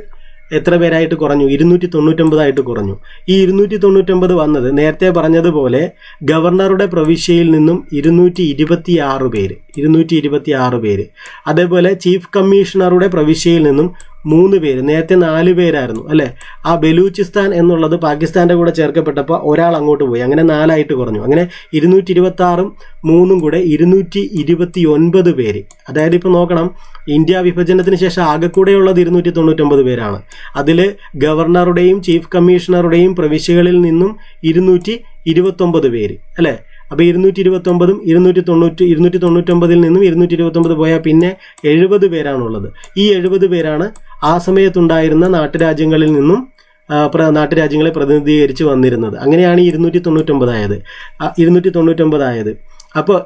എത്ര പേരായിട്ട് കുറഞ്ഞു? 299 കുറഞ്ഞു. ഈ 299 വന്നത് നേരത്തെ പറഞ്ഞതുപോലെ ഗവർണറുടെ പ്രവിശ്യയിൽ നിന്നും 226 പേര്, അതേപോലെ ചീഫ് കമ്മീഷണറുടെ പ്രവിശ്യയിൽ നിന്നും 3 പേര്, നേരത്തെ 4 പേരായിരുന്നു, അല്ലേ? ആ ബലൂചിസ്ഥാൻ എന്നുള്ളത് പാകിസ്ഥാൻ്റെ കൂടെ ചേർക്കപ്പെട്ടപ്പോൾ ഒരാൾ അങ്ങോട്ട് പോയി, അങ്ങനെ 4 ആയിട്ട് കുറഞ്ഞു. അങ്ങനെ 226ഉം 3ഉം കൂടെ 229 പേര്. അതായത് ഇപ്പോൾ നോക്കണം, ഇന്ത്യ വിഭജനത്തിന് ശേഷം ആകെക്കൂടെയുള്ളത് 299 പേരാണ്. അതിൽ ഗവർണറുടെയും ചീഫ് കമ്മീഷണറുടെയും പ്രവിശ്യകളിൽ നിന്നും 229 പേര്, അല്ലേ? അപ്പോൾ 229ഉം 299 നിന്നും 229 പോയാൽ പിന്നെ 70 പേരാണുള്ളത്. ഈ 70 പേരാണ് ആ സമയത്തുണ്ടായിരുന്ന നാട്ടുരാജ്യങ്ങളിൽ നിന്നും നാട്ടുരാജ്യങ്ങളെ പ്രതിനിധീകരിച്ച് വന്നിരുന്നത്. അങ്ങനെയാണ് 299 ആയത്. അപ്പോൾ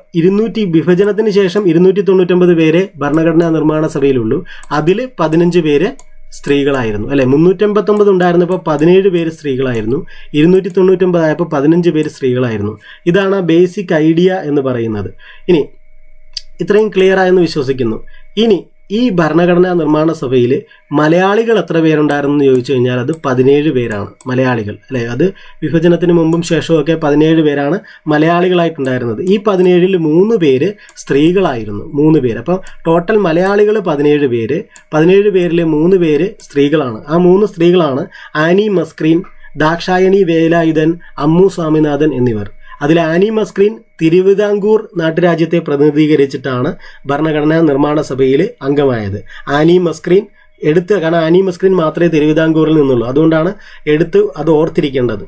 വിഭജനത്തിന് ശേഷം 299 പേരെ ഭരണഘടനാ നിർമ്മാണ സഭയിലുള്ളൂ. അതിൽ 15 പേര് സ്ത്രീകളായിരുന്നു, അല്ലെ? 389 ഉണ്ടായിരുന്നപ്പോൾ 17 പേര് സ്ത്രീകളായിരുന്നു. 299 ആയപ്പോൾ 15 പേര് സ്ത്രീകളായിരുന്നു. ഇതാണ് ബേസിക് ഐഡിയ എന്ന് പറയുന്നത്. ഇനി ഇത്രയും ക്ലിയർ ആയെന്ന് വിശ്വസിക്കുന്നു. ഇനി ഈ ഭരണഘടനാ നിർമ്മാണ സഭയിൽ മലയാളികൾ എത്ര പേരുണ്ടായിരുന്നു എന്ന് ചോദിച്ചു കഴിഞ്ഞാൽ അത് 17 പേരാണ് മലയാളികൾ, അല്ലേ? അത് വിഭജനത്തിന് മുമ്പും ശേഷമൊക്കെ 17 പേരാണ് മലയാളികളായിട്ടുണ്ടായിരുന്നത്. ഈ 17ൽ 3 പേര് സ്ത്രീകളായിരുന്നു, 3 പേര്. അപ്പം ടോട്ടൽ മലയാളികൾ 17 പേര്. 17 പേരിൽ 3 പേര് സ്ത്രീകളാണ്. ആ 3 സ്ത്രീകളാണ് ആനി മസ്ക്രീൻ, ദാക്ഷായണി വേലായുധൻ, അമ്മു സ്വാമിനാഥൻ എന്നിവർ. അതിൽ ആനി മസ്ക്രീൻ തിരുവിതാംകൂർ നാട്ടുരാജ്യത്തെ പ്രതിനിധീകരിച്ചിട്ടാണ് ഭരണഘടനാ നിർമ്മാണ സഭയിൽ അംഗമായത്. ആനി മസ്ക്രീൻ കാരണം ആനി മസ്ക്രീൻ മാത്രമേ തിരുവിതാംകൂറിൽ നിന്നുള്ളൂ, അതുകൊണ്ടാണ് അത് ഓർത്തിരിക്കേണ്ടത്.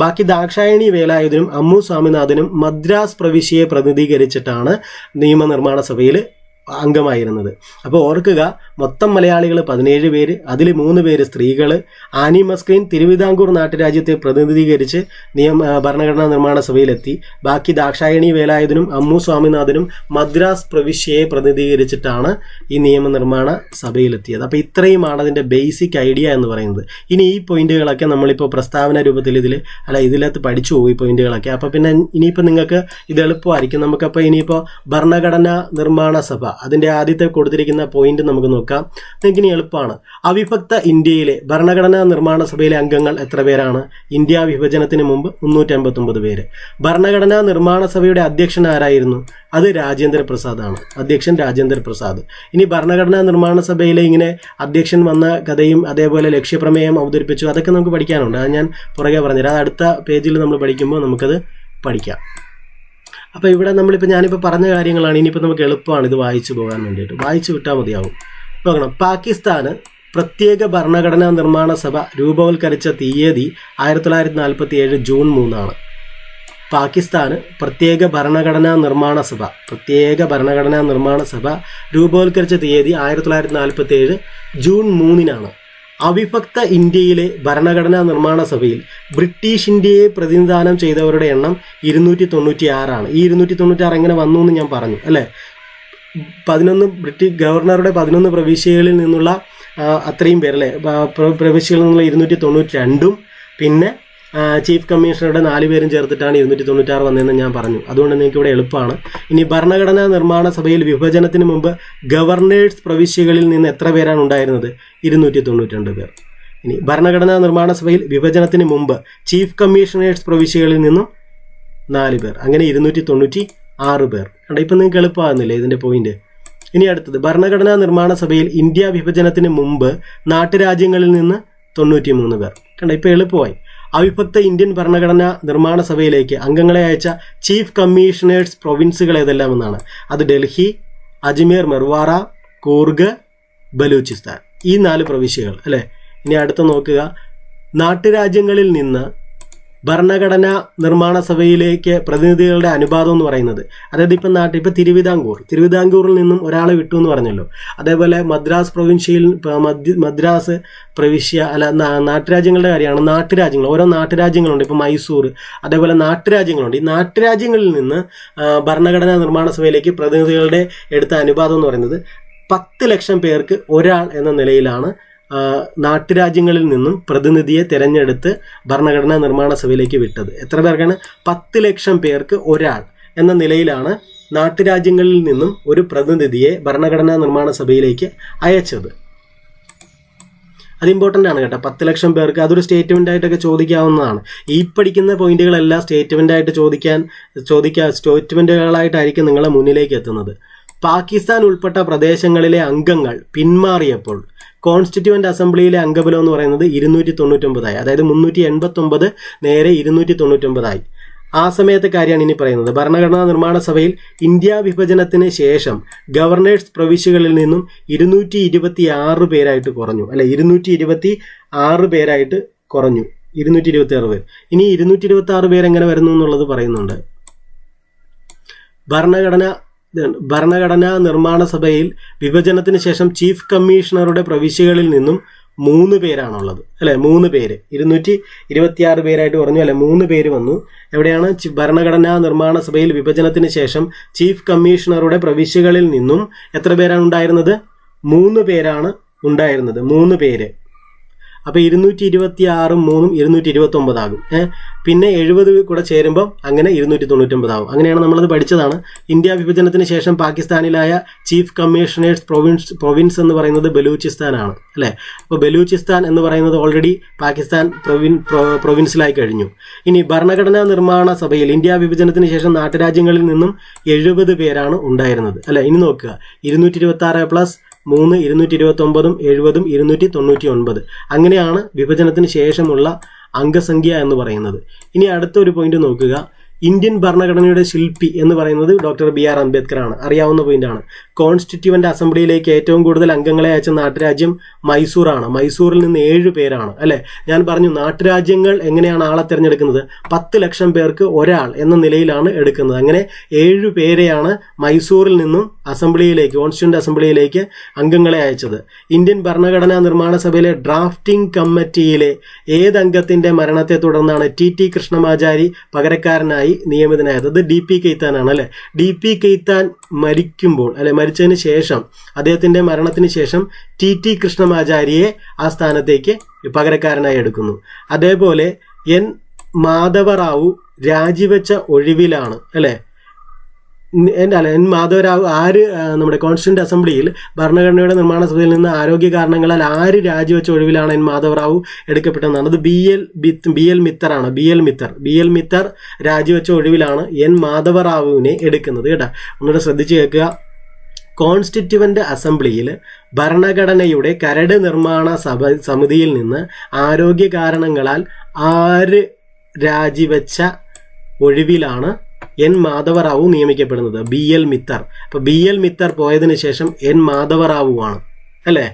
ബാക്കി ദാക്ഷായണി വേലായുധനും അമ്മു സ്വാമിനാഥനും മദ്രാസ് പ്രവിശ്യയെ പ്രതിനിധീകരിച്ചിട്ടാണ് നിയമനിർമ്മാണ സഭയിൽ അംഗമായിരുന്നത്. അപ്പോൾ ഓർക്കുക, മൊത്തം മലയാളികൾ 17 പേര്, അതിൽ 3 പേര് സ്ത്രീകൾ. ആനി മസ്ക്രീൻ തിരുവിതാംകൂർ നാട്ടുരാജ്യത്തെ പ്രതിനിധീകരിച്ച് ഭരണഘടനാ നിർമ്മാണ സഭയിലെത്തി. ബാക്കി ദാക്ഷായണി വേലായുധനും അമ്മു സ്വാമിനാഥനും മദ്രാസ് പ്രവിശ്യയെ പ്രതിനിധീകരിച്ചിട്ടാണ് ഈ നിയമനിർമ്മാണ സഭയിലെത്തിയത്. അപ്പോൾ ഇത്രയുമാണ് അതിൻ്റെ ബേസിക് ഐഡിയ എന്ന് പറയുന്നത്. ഇനി ഈ പോയിന്റുകളൊക്കെ നമ്മളിപ്പോൾ പ്രസ്താവന രൂപത്തിൽ ഇതിനകത്ത് പഠിച്ചു പോകും ഈ പോയിന്റുകളൊക്കെ. അപ്പോൾ പിന്നെ ഇനിയിപ്പോൾ നിങ്ങൾക്ക് ഇത് എളുപ്പമായിരിക്കും. നമുക്കപ്പോൾ ഇനിയിപ്പോൾ ഭരണഘടനാ നിർമ്മാണ സഭ അതിൻ്റെ ആദ്യത്തെ കൊടുത്തിരിക്കുന്ന പോയിന്റ് നമുക്ക് നോക്കാം. നിങ്ങൾക്ക് ഇനി എളുപ്പമാണ്. അവിഭക്ത ഇന്ത്യയിലെ ഭരണഘടനാ നിർമ്മാണ സഭയിലെ അംഗങ്ങൾ എത്ര പേരാണ്? ഇന്ത്യ വിഭജനത്തിന് മുമ്പ് 359 പേര്. ഭരണഘടനാ നിർമ്മാണ സഭയുടെ അധ്യക്ഷൻ ആരായിരുന്നു? അത് രാജേന്ദ്ര പ്രസാദ് ആണ്. അധ്യക്ഷൻ രാജേന്ദ്ര പ്രസാദ്. ഇനി ഭരണഘടനാ നിർമ്മാണ സഭയിലെ ഇങ്ങനെ അധ്യക്ഷൻ വന്ന കഥയും അതേപോലെ ലക്ഷ്യപ്രമേയം അവതരിപ്പിച്ചു, അതൊക്കെ നമുക്ക് പഠിക്കാനുണ്ട്. അത് ഞാൻ പുറകെ പറഞ്ഞുതരാം. അത് അടുത്ത പേജിൽ നമ്മൾ പഠിക്കുമ്പോൾ നമുക്കത് പഠിക്കാം. അപ്പോൾ ഇവിടെ ഞാനിപ്പോൾ പറഞ്ഞ കാര്യങ്ങളാണ്. ഇനിയിപ്പോൾ നമുക്ക് എളുപ്പമാണ് ഇത് വായിച്ചു പോകാൻ വേണ്ടിയിട്ട്. വായിച്ചു വിട്ടാൽ മതിയാവും. നോക്കണം, പാകിസ്ഥാന് പ്രത്യേക ഭരണഘടനാ നിർമ്മാണ സഭ രൂപവൽക്കരിച്ച തീയതി 1947 ജൂൺ 3 പാകിസ്ഥാന് പ്രത്യേക ഭരണഘടനാ നിർമ്മാണ സഭ രൂപവൽക്കരിച്ച തീയതി 1947 ജൂൺ 3 അവിഭക്ത ഇന്ത്യയിലെ ഭരണഘടനാ നിർമ്മാണ സഭയിൽ ബ്രിട്ടീഷ് ഇന്ത്യയെ പ്രതിനിധാനം ചെയ്തവരുടെ എണ്ണം 296 ഈ 296 എങ്ങനെ വന്നു എന്ന് ഞാൻ പറഞ്ഞു അല്ലേ. 11 ബ്രിട്ടീഷ് ഗവർണറുടെ 11 പ്രവിശ്യകളിൽ നിന്നുള്ള അത്രയും പേരല്ലേ, പ്രവിശ്യകളിൽ നിന്നുള്ള 292 പിന്നെ ചീഫ് കമ്മീഷണറുടെ 4 പേരും ചേർത്തിട്ടാണ് 296 വന്നതെന്ന് ഞാൻ പറഞ്ഞു. അതുകൊണ്ട് നിങ്ങൾക്ക് ഇവിടെ എളുപ്പമാണ്. ഇനി ഭരണഘടനാ നിർമ്മാണ സഭയിൽ വിഭജനത്തിന് മുമ്പ് ഗവർണേഴ്സ് പ്രവിശ്യകളിൽ നിന്ന് എത്ര പേരാണ് ഉണ്ടായിരുന്നത്? 292 പേർ. ഇനി ഭരണഘടനാ നിർമ്മാണ സഭയിൽ വിഭജനത്തിന് മുമ്പ് ചീഫ് കമ്മീഷണേഴ്സ് പ്രവിശ്യകളിൽ നിന്നും 4 പേർ. അങ്ങനെ 296 പേർ. കണ്ടോ, ഇപ്പം നിങ്ങൾക്ക് എളുപ്പമാകുന്നില്ലേ ഇതിൻ്റെ പോയിന്റ്. ഇനി അടുത്തത്, ഭരണഘടനാ നിർമ്മാണ സഭയിൽ ഇന്ത്യ വിഭജനത്തിന് മുമ്പ് നാട്ടുരാജ്യങ്ങളിൽ നിന്ന് 93 പേർ. കണ്ടോ, ഇപ്പം എളുപ്പമായി. അവിഭക്ത ഇന്ത്യൻ ഭരണഘടനാ നിർമ്മാണ സഭയിലേക്ക് അംഗങ്ങളെ അയച്ച ചീഫ് കമ്മീഷണേഴ്സ് പ്രൊവിൻസുകൾ ഏതെല്ലാം എന്നാണ്? അത് ഡൽഹി, അജ്മീർ, മെർവാറ, കൂർഗ്, ബലൂചിസ്ഥാൻ. ഈ 4 പ്രവിശ്യകൾ അല്ലേ. ഇനി അടുത്ത നോക്കുക, നാട്ടുരാജ്യങ്ങളിൽ നിന്ന് ഭരണഘടനാ നിർമ്മാണ സഭയിലേക്ക് പ്രതിനിധികളുടെ അനുപാതം എന്ന് പറയുന്നത്, അതായത് ഇപ്പം തിരുവിതാംകൂറിൽ നിന്നും ഒരാളെ വിട്ടു എന്ന് പറഞ്ഞല്ലോ. അതേപോലെ മദ്രാസ് പ്രവിശ്യ നാട്ടുരാജ്യങ്ങളുടെ കാര്യമാണ്. ഓരോ നാട്ടുരാജ്യങ്ങളുണ്ട്. ഇപ്പം മൈസൂർ, അതേപോലെ നാട്ടുരാജ്യങ്ങളുണ്ട്. ഈ നാട്ടുരാജ്യങ്ങളിൽ നിന്ന് ഭരണഘടനാ നിർമ്മാണ സഭയിലേക്ക് പ്രതിനിധികളുടെ എടുത്ത അനുപാതം എന്ന് പറയുന്നത് 10 ലക്ഷം പേർക്ക് ഒരാൾ എന്ന നിലയിലാണ് നാട്ടുരാജ്യങ്ങളിൽ നിന്നും പ്രതിനിധിയെ തിരഞ്ഞെടുത്ത് ഭരണഘടനാ നിർമ്മാണ സഭയിലേക്ക് വിട്ടത്. എത്ര പേർക്കാണ്? 10 ലക്ഷം പേർക്ക് ഒരാൾ എന്ന നിലയിലാണ് നാട്ടുരാജ്യങ്ങളിൽ നിന്നും ഒരു പ്രതിനിധിയെ ഭരണഘടനാ നിർമ്മാണ സഭയിലേക്ക് അയച്ചത്. അത് ഇമ്പോർട്ടൻ്റ് ആണ് കേട്ടോ. 10 ലക്ഷം പേർക്ക് അതൊരു സ്റ്റേറ്റ്മെൻ്റ് ആയിട്ടൊക്കെ ചോദിക്കാവുന്നതാണ്. ഈ പഠിക്കുന്ന പോയിന്റുകളെല്ലാം സ്റ്റേറ്റ്മെൻറ്റുകളായിട്ടായിരിക്കും നിങ്ങളെ മുന്നിലേക്ക് എത്തുന്നത്. പാകിസ്ഥാൻ ഉൾപ്പെട്ട പ്രദേശങ്ങളിലെ അംഗങ്ങൾ പിന്മാറിയപ്പോൾ കോൺസ്റ്റിറ്റ്യൂവൻ്റ് അസംബ്ലിയിലെ അംഗബലം എന്ന് പറയുന്നത് 299 അതായത് 389 നേരെ 299 ആ സമയത്തെ കാര്യമാണ് ഇനി പറയുന്നത്. ഭരണഘടനാ നിർമ്മാണ സഭയിൽ ഇന്ത്യ വിഭജനത്തിന് ശേഷം ഗവർണേഴ്സ് പ്രവിശ്യകളിൽ നിന്നും 226 പേരായിട്ട് കുറഞ്ഞു അല്ലെ. 226 പേരായിട്ട് കുറഞ്ഞു. 226 പേർ. ഇനി 226 പേർ എങ്ങനെ വരുന്നു എന്നുള്ളത് പറയുന്നുണ്ട്. ഭരണഘടനാ നിർമ്മാണ സഭയിൽ വിഭജനത്തിന് ശേഷം ചീഫ് കമ്മീഷണറുടെ പ്രവിശ്യകളിൽ നിന്നും 3 പേരാണുള്ളത് അല്ലെ. 3 പേര് 226 പേരായിട്ട് കുറഞ്ഞു അല്ലെ. 3 പേര് വന്നു. എവിടെയാണ്? ഭരണഘടനാ നിർമ്മാണ സഭയിൽ വിഭജനത്തിന് ശേഷം ചീഫ് കമ്മീഷണറുടെ പ്രവിശ്യകളിൽ നിന്നും എത്ര പേരാണ് ഉണ്ടായിരുന്നത്? 3 പേരാണ് ഉണ്ടായിരുന്നത്. 3 പേര്. അപ്പോൾ 226 3 229 ആകും. പിന്നെ 70 കൂടെ ചേരുമ്പോൾ അങ്ങനെ 299 ആകും. അങ്ങനെയാണ് നമ്മളത് പഠിച്ചതാണ്. ഇന്ത്യ വിഭജനത്തിന് ശേഷം പാകിസ്ഥാനിലായ ചീഫ് കമ്മീഷണേഴ്സ് പ്രൊവിൻസ് എന്ന് പറയുന്നത് ബലൂചിസ്ഥാനാണ് അല്ലേ. അപ്പോൾ ബലൂചിസ്ഥാൻ എന്ന് പറയുന്നത് ഓൾറെഡി പാകിസ്ഥാൻ പ്രൊവിൻസിലായി കഴിഞ്ഞു. ഇനി ഭരണഘടനാ നിർമ്മാണ സഭയിൽ ഇന്ത്യ വിഭജനത്തിന് ശേഷം നാട്ടുരാജ്യങ്ങളിൽ നിന്നും 70 പേരാണ് ഉണ്ടായിരുന്നത് അല്ലേ. ഇനി നോക്കുക, 226 പ്ലസ് 3 229 70 299 അങ്ങനെയാണ് വിഭജനത്തിന് ശേഷമുള്ള അംഗസംഖ്യ എന്ന് പറയുന്നത്. ഇനി അടുത്തൊരു പോയിന്റ് നോക്കുക. ഇന്ത്യൻ ഭരണഘടനയുടെ ശില്പി എന്ന് പറയുന്നത് ഡോക്ടർ BR അംബേദ്കർ ആണ്. അറിയാവുന്ന പോയിന്റാണ്. കോൺസ്റ്റിറ്റ്യൂവൻ്റ് അസംബ്ലിയിലേക്ക് ഏറ്റവും കൂടുതൽ അംഗങ്ങളെ അയച്ച നാട്ടുരാജ്യം മൈസൂറാണ്. മൈസൂരിൽ നിന്ന് 7 പേരാണ് അല്ലെ. ഞാൻ പറഞ്ഞു നാട്ടുരാജ്യങ്ങൾ എങ്ങനെയാണ് ആളെ തിരഞ്ഞെടുക്കുന്നത്? 10 ലക്ഷം പേർക്ക് ഒരാൾ എന്ന നിലയിലാണ് എടുക്കുന്നത്. അങ്ങനെ 7 പേരെയാണ് മൈസൂരിൽ നിന്നും കോൺസ്റ്റിറ്റ്യൂവൻ്റ് അസംബ്ലിയിലേക്ക് അംഗങ്ങളെ അയച്ചത്. ഇന്ത്യൻ ഭരണഘടനാ നിർമ്മാണ സഭയിലെ ഡ്രാഫ്റ്റിംഗ് കമ്മിറ്റിയിലെ ഏതംഗത്തിന്റെ മരണത്തെ തുടർന്നാണ് TT കൃഷ്ണമാചാരി പകരക്കാരനായി നിയമിതനായത്? അത് DP കെയ്ത്താനാണ് അല്ലെ. DP കെയ്ത്താൻ മരിക്കുമ്പോൾ അല്ലെ, മരിച്ചതിന് ശേഷം അദ്ദേഹത്തിന്റെ മരണത്തിന് ശേഷം TT കൃഷ്ണമാചാരിയെ ആ സ്ഥാനത്തേക്ക് പകരക്കാരനായി എടുക്കുന്നു. അതേപോലെ N മാധവറാവു രാജിവെച്ച ഒഴിവിലാണ് അല്ലെ എൻ മാധവറാവു ആര് നമ്മുടെ കോൺസ്റ്റിറ്റ്യൂന്റ് അസംബ്ലിയിൽ ഭരണഘടനയുടെ നിർമ്മാണ സഭയിൽ നിന്ന് ആരോഗ്യ കാരണങ്ങളാൽ ആര് രാജിവെച്ച ഒഴിവിലാണ് എൻ മാധവറാവു എടുക്കപ്പെട്ടതെന്നാണ്. അത് ബി എൽ മിത്തർ രാജിവെച്ച ഒഴിവിലാണ് എൻ മാധവറാവുവിനെ എടുക്കുന്നത് കേട്ടോ. ഒന്നുകൂടെ ശ്രദ്ധിച്ച് കേൾക്കുക. കോൺസ്റ്റിറ്റ്യൂവന്റ് അസംബ്ലിയിൽ ഭരണഘടനയുടെ കരട് നിർമ്മാണ സമിതിയിൽ നിന്ന് ആരോഗ്യ കാരണങ്ങളാൽ ആര് രാജിവെച്ച ഒഴിവിലാണ് എൻ മാധവറാവു നിയമിക്കപ്പെടുന്നത്? B L Mitter. അപ്പോൾ ബി എൽ മിത്തർ പോയതിനു ശേഷം എൻ മാധവറാവു ആണ് അല്ലേ,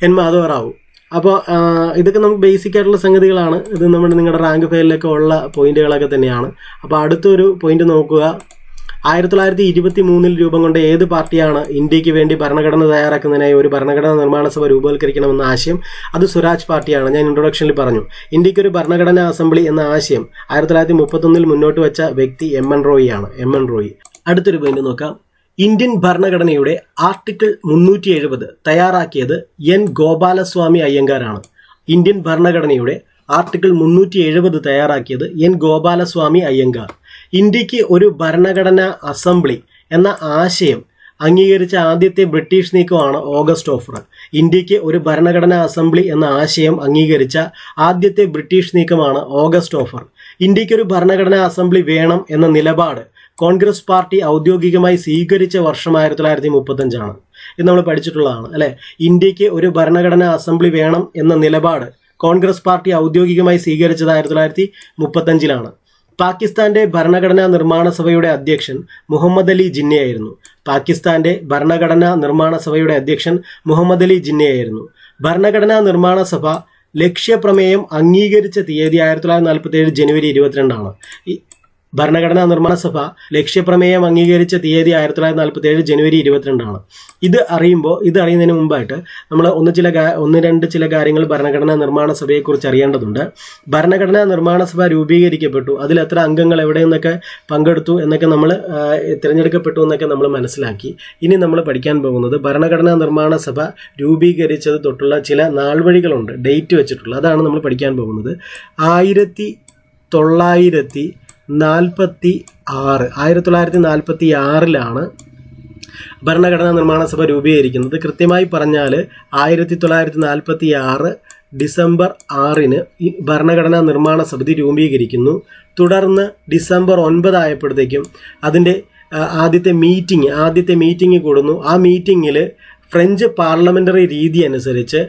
എൻ മാധവറാവു. അപ്പോൾ ഇതൊക്കെ നമുക്ക് ബേസിക് ആയിട്ടുള്ള സംഗതികളാണ്. ഇത് നിങ്ങളുടെ റാങ്ക് ഫയലിലൊക്കെ ഉള്ള പോയിന്റുകളൊക്കെ തന്നെയാണ്. അപ്പോൾ അടുത്തൊരു പോയിന്റ് നോക്കുക. 1923 രൂപം കൊണ്ട ഏത് പാർട്ടിയാണ് ഇന്ത്യക്ക് വേണ്ടി ഭരണഘടന തയ്യാറാക്കുന്നതിനായി ഒരു ഭരണഘടനാ നിർമ്മാണ സഭ രൂപവൽക്കരിക്കണമെന്ന ആശയം? അത് സ്വരാജ് പാർട്ടിയാണ്. ഞാൻ ഇൻട്രൊഡക്ഷനിൽ പറഞ്ഞു. ഇന്ത്യക്ക് ഒരു ഭരണഘടനാ അസംബ്ലി എന്ന ആശയം 1931 മുന്നോട്ട് വെച്ച വ്യക്തി എം എൻ റോയി. അടുത്തൊരു പോയിന്റ് നോക്കാം. ഇന്ത്യൻ ഭരണഘടനയുടെ ആർട്ടിക്കിൾ 370 തയ്യാറാക്കിയത് എൻ ഗോപാലസ്വാമി അയ്യങ്കാരാണ്. ഇന്ത്യൻ ഭരണഘടനയുടെ ആർട്ടിക്കിൾ 370 തയ്യാറാക്കിയത് എൻ ഗോപാലസ്വാമി അയ്യങ്കാർ. ഇന്ത്യക്ക് ഒരു ഭരണഘടനാ അസംബ്ലി എന്ന ആശയം അംഗീകരിച്ച ആദ്യത്തെ ബ്രിട്ടീഷ് നീക്കമാണ് ഓഗസ്റ്റ് ഓഫർ. ഇന്ത്യക്ക് ഒരു ഭരണഘടനാ അസംബ്ലി എന്ന ആശയം അംഗീകരിച്ച ആദ്യത്തെ ബ്രിട്ടീഷ് നീക്കമാണ് ഓഗസ്റ്റ് ഓഫർ. ഇന്ത്യക്ക് ഒരു ഭരണഘടനാ അസംബ്ലി വേണം എന്ന നിലപാട് കോൺഗ്രസ് പാർട്ടി ഔദ്യോഗികമായി സ്വീകരിച്ച വർഷം 1935 ഇത് നമ്മൾ പഠിച്ചിട്ടുള്ളതാണ് അല്ലെ. ഇന്ത്യക്ക് ഒരു ഭരണഘടനാ അസംബ്ലി വേണം എന്ന നിലപാട് കോൺഗ്രസ് പാർട്ടി ഔദ്യോഗികമായി സ്വീകരിച്ചത് 1935. പാകിസ്ഥാന്റെ ഭരണഘടനാ നിർമ്മാണ സഭയുടെ അധ്യക്ഷൻ മുഹമ്മദ് അലി ജിന്നയായിരുന്നു. ഭരണഘടനാ നിർമ്മാണ സഭ ലക്ഷ്യപ്രമേയം അംഗീകരിച്ച തീയതി 1947 ജനുവരി 22 ഭരണഘടനാ നിർമ്മാണ സഭ ലക്ഷ്യപ്രമേയം അംഗീകരിച്ച തീയതി 1947 ജനുവരി 22 ഇത് അറിയുന്നതിന് മുമ്പായിട്ട് നമ്മൾ ഒന്ന് രണ്ട് ചില കാര്യങ്ങൾ ഭരണഘടനാ നിർമ്മാണ സഭയെക്കുറിച്ച് അറിയേണ്ടതുണ്ട്. ഭരണഘടനാ നിർമ്മാണ സഭ രൂപീകരിക്കപ്പെട്ടു, അതിൽ എത്ര അംഗങ്ങൾ എവിടെ നിന്നൊക്കെ പങ്കെടുത്തു എന്നൊക്കെ നമ്മൾ തിരഞ്ഞെടുക്കപ്പെട്ടു എന്നൊക്കെ നമ്മൾ മനസ്സിലാക്കി. ഇനി നമ്മൾ പഠിക്കാൻ പോകുന്നത് ഭരണഘടനാ നിർമ്മാണ സഭ രൂപീകരിച്ചത് തൊട്ടുള്ള ചില നാൾവഴികളുണ്ട്, ഡേറ്റ് വെച്ചിട്ടുള്ള. അതാണ് നമ്മൾ പഠിക്കാൻ പോകുന്നത്. 1946 ഭരണഘടനാ നിർമ്മാണ സഭ രൂപീകരിക്കുന്നത്. കൃത്യമായി പറഞ്ഞാൽ 1946 ഡിസംബർ 6 ഭരണഘടനാ നിർമ്മാണ സമിതി രൂപീകരിക്കുന്നു. തുടർന്ന് ഡിസംബർ 9 ആയപ്പോഴത്തേക്കും അതിൻ്റെ ആദ്യത്തെ മീറ്റിംഗ് കൂടുന്നു. ആ മീറ്റിങ്ങിൽ ഫ്രഞ്ച് പാർലമെൻ്ററി രീതി അനുസരിച്ച്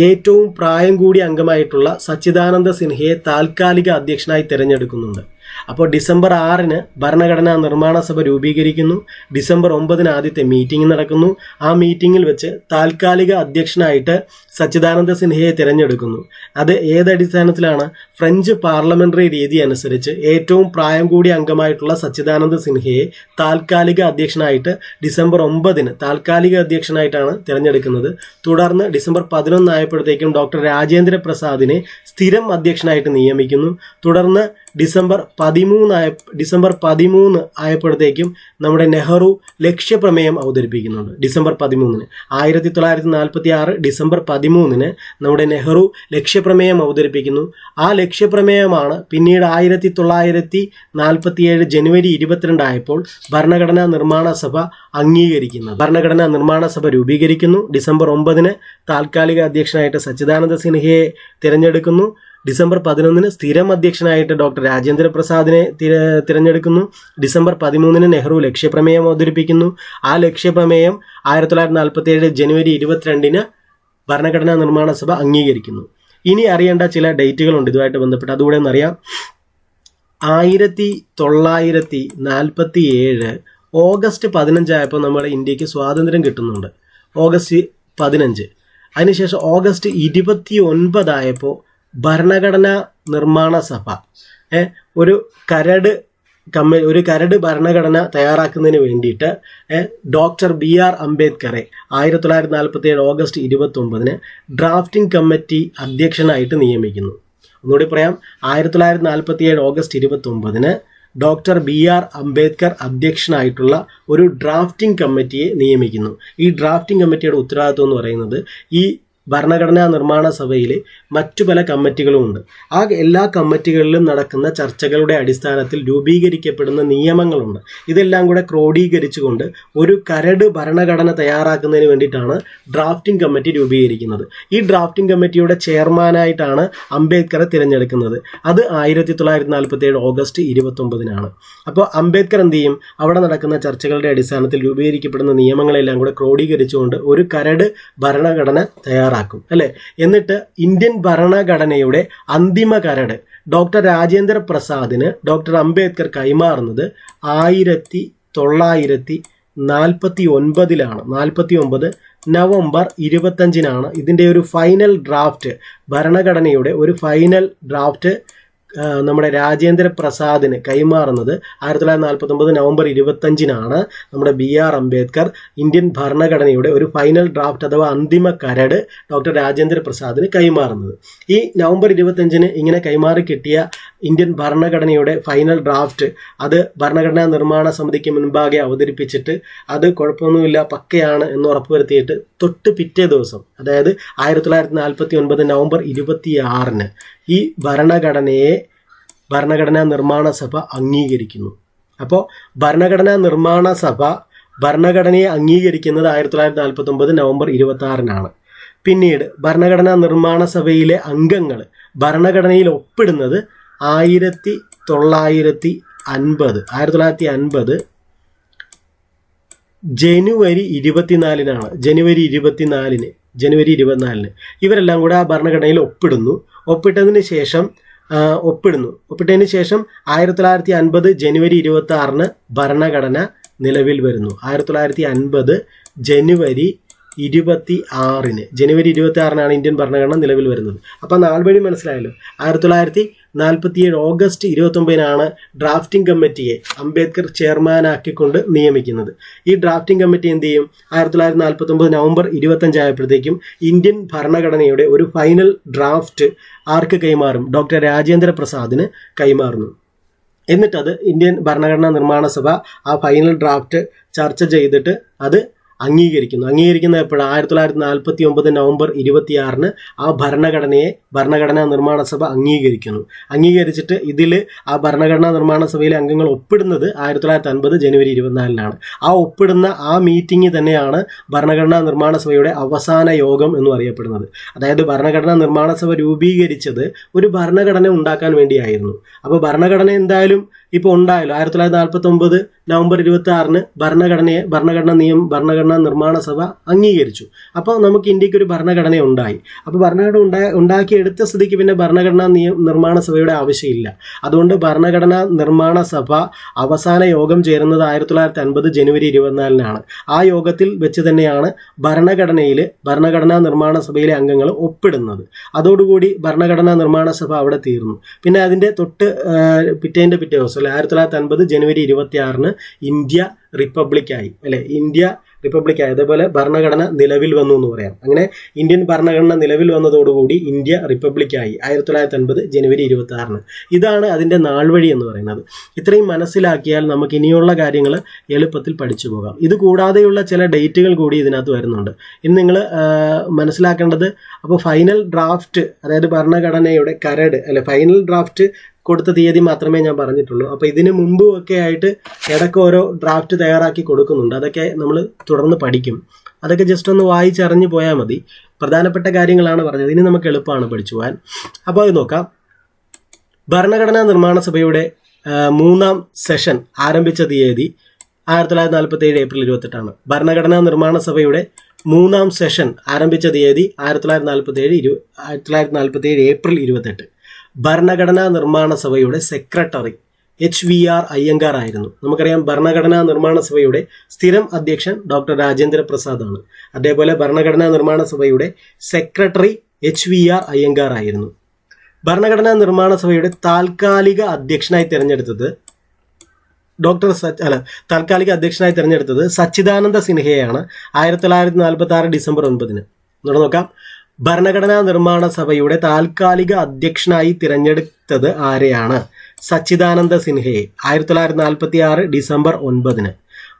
ഏറ്റവും പ്രായം കൂടിയ അംഗമായിട്ടുള്ള സച്ചിദാനന്ദ സിൻഹയെ താൽക്കാലിക അധ്യക്ഷനായി തിരഞ്ഞെടുക്കുന്നുണ്ട്. അപ്പോൾ ഡിസംബർ 6 ഭരണഘടനാ നിർമ്മാണ സഭ രൂപീകരിക്കുന്നു. ഡിസംബർ 9 ആദ്യത്തെ മീറ്റിംഗ് നടക്കുന്നു. ആ മീറ്റിങ്ങിൽ വെച്ച് താൽക്കാലിക അധ്യക്ഷനായിട്ട് സച്ചിദാനന്ദ സിൻഹയെ തിരഞ്ഞെടുക്കുന്നു. അത് ഏതടിസ്ഥാനത്തിലാണ്? ഫ്രഞ്ച് പാർലമെന്ററി രീതി അനുസരിച്ച് ഏറ്റവും പ്രായം കൂടിയ അംഗമായിട്ടുള്ള സച്ചിദാനന്ദ സിൻഹയെ താൽക്കാലിക അധ്യക്ഷനായിട്ട് ഡിസംബർ 9 താൽക്കാലിക അധ്യക്ഷനായിട്ടാണ് തിരഞ്ഞെടുക്കുന്നത്. തുടർന്ന് ഡിസംബർ 11 ആയപ്പോഴത്തേക്കും ഡോക്ടർ രാജേന്ദ്ര പ്രസാദിനെ സ്ഥിരം അധ്യക്ഷനായിട്ട് നിയമിക്കുന്നു. തുടർന്ന് ഡിസംബർ 13 ആയപ്പോഴത്തേക്കും നമ്മുടെ നെഹ്റു ലക്ഷ്യപ്രമേയം അവതരിപ്പിക്കുന്നുണ്ട്. ഡിസംബർ 13 1946 ഡിസംബർ 13 നമ്മുടെ നെഹ്റു ലക്ഷ്യപ്രമേയം അവതരിപ്പിക്കുന്നു. ആ ലക്ഷ്യപ്രമേയമാണ് പിന്നീട് 1947 ജനുവരി 22 ആയപ്പോൾ ഭരണഘടനാ നിർമ്മാണ സഭ അംഗീകരിക്കുന്നത്. ഭരണഘടനാ നിർമ്മാണ സഭ രൂപീകരിക്കുന്നു. ഡിസംബർ 9 താൽക്കാലിക അധ്യക്ഷനായിട്ട് സച്ചിദാനന്ദ സിൻഹയെ തിരഞ്ഞെടുക്കുന്നു. ഡിസംബർ 11 സ്ഥിരം അധ്യക്ഷനായിട്ട് ഡോക്ടർ രാജേന്ദ്ര പ്രസാദിനെ തിരഞ്ഞെടുക്കുന്നു. ഡിസംബർ 13 നെഹ്റു ലക്ഷ്യപ്രമേയം അവതരിപ്പിക്കുന്നു. ആ ലക്ഷ്യപ്രമേയം 1947 ജനുവരി 22 ഭരണഘടനാ നിർമ്മാണ സഭ അംഗീകരിക്കുന്നു. ഇനി അറിയേണ്ട ചില ഡേറ്റുകളുണ്ട് ഇതുമായിട്ട് ബന്ധപ്പെട്ട്, അതുകൂടെ ഒന്നറിയാം. 1947 ഓഗസ്റ്റ് 15 ആയപ്പോൾ നമ്മുടെ ഇന്ത്യക്ക് സ്വാതന്ത്ര്യം കിട്ടുന്നുണ്ട്. ഓഗസ്റ്റ് 15. അതിനുശേഷം ഓഗസ്റ്റ് 29 ആയപ്പോൾ ഭരണഘടനാ നിർമ്മാണ സഭ ഒരു കരട് ഭരണഘടന തയ്യാറാക്കുന്നതിന് വേണ്ടിയിട്ട് ഡോക്ടർ BR അംബേദ്കറെ 1947 ഓഗസ്റ്റ് 29 ഡ്രാഫ്റ്റിംഗ് കമ്മിറ്റി അധ്യക്ഷനായിട്ട് നിയമിക്കുന്നു. ഒന്നുകൂടി പറയാം, 1947 ഓഗസ്റ്റ് 29 ഡോക്ടർ BR അംബേദ്കർ അധ്യക്ഷനായിട്ടുള്ള ഒരു ഡ്രാഫ്റ്റിംഗ് കമ്മിറ്റിയെ നിയമിക്കുന്നു. ഈ ഡ്രാഫ്റ്റിംഗ് കമ്മിറ്റിയുടെ ഉത്തരവാദിത്വം എന്ന് പറയുന്നത് ഈ ഭരണഘടനാ നിർമ്മാണ സഭയിൽ മറ്റു പല കമ്മിറ്റികളും ഉണ്ട്. ആ എല്ലാ കമ്മിറ്റികളിലും നടക്കുന്ന ചർച്ചകളുടെ അടിസ്ഥാനത്തിൽ രൂപീകരിക്കപ്പെടുന്ന നിയമങ്ങളുണ്ട്. ഇതെല്ലാം കൂടെ ക്രോഡീകരിച്ചുകൊണ്ട് ഒരു കരട് ഭരണഘടന തയ്യാറാക്കുന്നതിന് വേണ്ടിയിട്ടാണ് ഡ്രാഫ്റ്റിംഗ് കമ്മിറ്റി രൂപീകരിക്കുന്നത്. ഈ ഡ്രാഫ്റ്റിംഗ് കമ്മിറ്റിയുടെ ചെയർമാനായിട്ടാണ് അംബേദ്കറെ തിരഞ്ഞെടുക്കുന്നത്. അത് 1947 ഓഗസ്റ്റ് 29-നാണ്. അപ്പോൾ അംബേദ്കർ എന്ത് ചെയ്യും? അവിടെ നടക്കുന്ന ചർച്ചകളുടെ അടിസ്ഥാനത്തിൽ രൂപീകരിക്കപ്പെടുന്ന നിയമങ്ങളെല്ലാം കൂടെ ക്രോഡീകരിച്ചുകൊണ്ട് ഒരു കരട് ഭരണഘടന തയ്യാറാക്കും അല്ലേ. എന്നിട്ട് ഇന്ത്യൻ ഭരണഘടനയുടെ അന്തിമ കരട് ഡോക്ടർ രാജേന്ദ്ര പ്രസാദിന് ഡോക്ടർ അംബേദ്കർ കൈമാറുന്നത് 1949 നവംബർ 25-നാണ്. ഇതിൻ്റെ ഒരു ഫൈനൽ ഡ്രാഫ്റ്റ്, ഭരണഘടനയുടെ ഒരു ഫൈനൽ ഡ്രാഫ്റ്റ് നമ്മുടെ രാജേന്ദ്ര പ്രസാദിന് കൈമാറുന്നത് 1949 നവംബർ 25-നാണ്. നമ്മുടെ BR അംബേദ്കർ ഇന്ത്യൻ ഭരണഘടനയുടെ ഒരു ഫൈനൽ ഡ്രാഫ്റ്റ് അഥവാ അന്തിമ കരട് ഡോക്ടർ രാജേന്ദ്ര പ്രസാദിന് കൈമാറുന്നത്. ഈ നവംബർ 25-ന് ഇങ്ങനെ കൈമാറി കിട്ടിയ ഇന്ത്യൻ ഭരണഘടനയുടെ ഫൈനൽ ഡ്രാഫ്റ്റ് അത് ഭരണഘടനാ നിർമ്മാണ സമിതിക്ക് മുൻപാകെ അവതരിപ്പിച്ചിട്ട് അത് കുഴപ്പമൊന്നുമില്ല, പക്കയാണ് എന്ന് ഉറപ്പുവരുത്തിയിട്ട് തൊട്ട് പിറ്റേ ദിവസം, അതായത് 1949 നവംബർ 26-ന് ഈ ഭരണഘടനാ നിർമ്മാണ സഭ അംഗീകരിക്കുന്നു. അപ്പോൾ ഭരണഘടനാ നിർമ്മാണ സഭ ഭരണഘടനയെ അംഗീകരിക്കുന്നത് 1949 നവംബർ 26-നാണ്. പിന്നീട് ഭരണഘടനാ നിർമ്മാണ സഭയിലെ അംഗങ്ങൾ ഭരണഘടനയിൽ ഒപ്പിടുന്നത് 1950 ജനുവരി 24-നാണ്. ജനുവരി 24-ന് ഇവരെല്ലാം കൂടെ ആ ഭരണഘടനയിൽ ഒപ്പിട്ടതിന് ശേഷം 1950 ജനുവരി 26-ന് ഭരണഘടന നിലവിൽ വരുന്നു. 1950 ജനുവരി 26-നാണ് ഇന്ത്യൻ ഭരണഘടന നിലവിൽ വരുന്നത്. അപ്പോൾ നാൾ വഴി മനസ്സിലായല്ലോ. 1947 ഓഗസ്റ്റ് 29-നാണ് ഡ്രാഫ്റ്റിംഗ് കമ്മിറ്റിയെ അംബേദ്കർ ചെയർമാനാക്കിക്കൊണ്ട് നിയമിക്കുന്നത്. ഈ ഡ്രാഫ്റ്റിംഗ് കമ്മിറ്റി എന്ത് ചെയ്യും? 1949 നവംബർ 25 ആയപ്പോഴത്തേക്കും ഇന്ത്യൻ ഭരണഘടനയുടെ ഒരു ഫൈനൽ ഡ്രാഫ്റ്റ് ആർക്ക് കൈമാറും? ഡോക്ടർ രാജേന്ദ്ര പ്രസാദിന് കൈമാറുന്നു. എന്നിട്ടത് ഇന്ത്യൻ ഭരണഘടനാ നിർമ്മാണ സഭ ആ ഫൈനൽ ഡ്രാഫ്റ്റ് ചർച്ച ചെയ്തിട്ട് അത് അംഗീകരിക്കുന്ന എപ്പോഴാണ്? 1949 നവംബർ 26-ന് ആ ഭരണഘടനാ നിർമ്മാണ സഭ അംഗീകരിച്ചിട്ട് ഇതിൽ ആ ഭരണഘടനാ നിർമ്മാണ സഭയിലെ അംഗങ്ങൾ ഒപ്പിടുന്നത് 1950 ജനുവരി 24-നാണ്. ആ ഒപ്പിടുന്ന ആ മീറ്റിംഗ് തന്നെയാണ് ഭരണഘടനാ നിർമ്മാണ സഭയുടെ അവസാന യോഗം എന്ന് അറിയപ്പെടുന്നത്. അതായത് ഭരണഘടനാ നിർമ്മാണ സഭ രൂപീകരിച്ചത് ഒരു ഭരണഘടന ഉണ്ടാക്കാൻ വേണ്ടിയായിരുന്നു. അപ്പോൾ ഭരണഘടന എന്തായാലും ഇപ്പോൾ ഉണ്ടായല്ലോ. 1949 നവംബർ 26-ന് ഭരണഘടനാ നിർമ്മാണ സഭ അംഗീകരിച്ചു. അപ്പോൾ നമുക്ക് ഇന്ത്യക്ക് ഒരു ഭരണഘടന ഉണ്ടായി. അപ്പോൾ ഭരണഘടന ഉണ്ടാക്കിയെടുത്ത സ്ഥിതിക്ക് പിന്നെ ഭരണഘടനാ നിർമ്മാണ സഭയുടെ ആവശ്യമില്ല. അതുകൊണ്ട് ഭരണഘടനാ നിർമ്മാണ സഭ അവസാന യോഗം ചേരുന്നത് 1950 ജനുവരി 24-നാണ്. ആ യോഗത്തിൽ വെച്ച് തന്നെയാണ് ഭരണഘടനാ നിർമ്മാണ സഭയിലെ അംഗങ്ങൾ ഒപ്പിടുന്നത്. അതോടുകൂടി ഭരണഘടനാ നിർമ്മാണ സഭ അവിടെ തീർന്നു. പിന്നെ അതിൻ്റെ പിറ്റേ ദിവസം 1950 ജനുവരി 26-ന് ഇന്ത്യ റിപ്പബ്ലിക്കായി. അതേപോലെ ഭരണഘടന നിലവിൽ വന്നു എന്ന് പറയാം. അങ്ങനെ ഇന്ത്യൻ ഭരണഘടന നിലവിൽ വന്നതോടുകൂടി ഇന്ത്യ റിപ്പബ്ലിക്കായി 1950 ജനുവരി 26-ന്. ഇതാണ് അതിൻ്റെ നാൾവഴി എന്ന് പറയുന്നത്. ഇത്രയും മനസ്സിലാക്കിയാൽ നമുക്ക് ഇനിയുള്ള കാര്യങ്ങൾ എളുപ്പത്തിൽ പഠിച്ചു പോകാം. ഇത് കൂടാതെയുള്ള ചില ഡേറ്റുകൾ കൂടി ഇതിനകത്ത് വരുന്നുണ്ട്. ഇനി നിങ്ങൾ മനസ്സിലാക്കേണ്ടത്, അപ്പോൾ ഫൈനൽ ഡ്രാഫ്റ്റ്, അതായത് ഭരണഘടനയുടെ കരട് ഫൈനൽ ഡ്രാഫ്റ്റ് കൊടുത്ത തീയതി മാത്രമേ ഞാൻ പറഞ്ഞിട്ടുള്ളൂ. അപ്പോൾ ഇതിന് മുമ്പും ഒക്കെ ആയിട്ട് ഇടയ്ക്ക് ഓരോ ഡ്രാഫ്റ്റ് തയ്യാറാക്കി കൊടുക്കുന്നുണ്ട്. അതൊക്കെ നമ്മൾ തുടർന്ന് പഠിക്കും. അതൊക്കെ ജസ്റ്റ് ഒന്ന് വായിച്ചറിഞ്ഞു പോയാൽ മതി. പ്രധാനപ്പെട്ട കാര്യങ്ങളാണ് പറഞ്ഞത്. ഇനി നമുക്ക് എളുപ്പമാണ് പഠിച്ചു പോകാൻ. അപ്പോൾ അത് നോക്കാം. ഭരണഘടനാ നിർമ്മാണ സഭയുടെ 3-ാം സെഷൻ ആരംഭിച്ച തീയതി 1947 ഏപ്രിൽ 28-ആണ്. ഭരണഘടനാ നിർമ്മാണ സഭയുടെ 3-ാം സെഷൻ ആരംഭിച്ച തീയതി 1947 ഏപ്രിൽ 28. ഭരണഘടനാ നിർമ്മാണ സഭയുടെ സെക്രട്ടറി HVR അയ്യങ്കാർ ആയിരുന്നു. നമുക്കറിയാം ഭരണഘടനാ നിർമ്മാണ സഭയുടെ സ്ഥിരം അധ്യക്ഷൻ ഡോക്ടർ രാജേന്ദ്ര പ്രസാദ് ആണ്. അതേപോലെ ഭരണഘടനാ നിർമ്മാണ സഭയുടെ സെക്രട്ടറി HVR അയ്യങ്കാർ ആയിരുന്നു. ഭരണഘടനാ നിർമ്മാണ സഭയുടെ താൽക്കാലിക അധ്യക്ഷനായി തിരഞ്ഞെടുത്തത് സച്ചിദാനന്ദ സിൻഹയാണ് 1946 ഡിസംബർ 9-ന്. നോക്കാം. ഭരണഘടനാ നിർമ്മാണ സഭയുടെ താൽക്കാലിക അധ്യക്ഷനായി തിരഞ്ഞെടുത്തത് ആരെയാണ്? സച്ചിദാനന്ദ സിൻഹയെ 1946 ഡിസംബർ 9-ന്.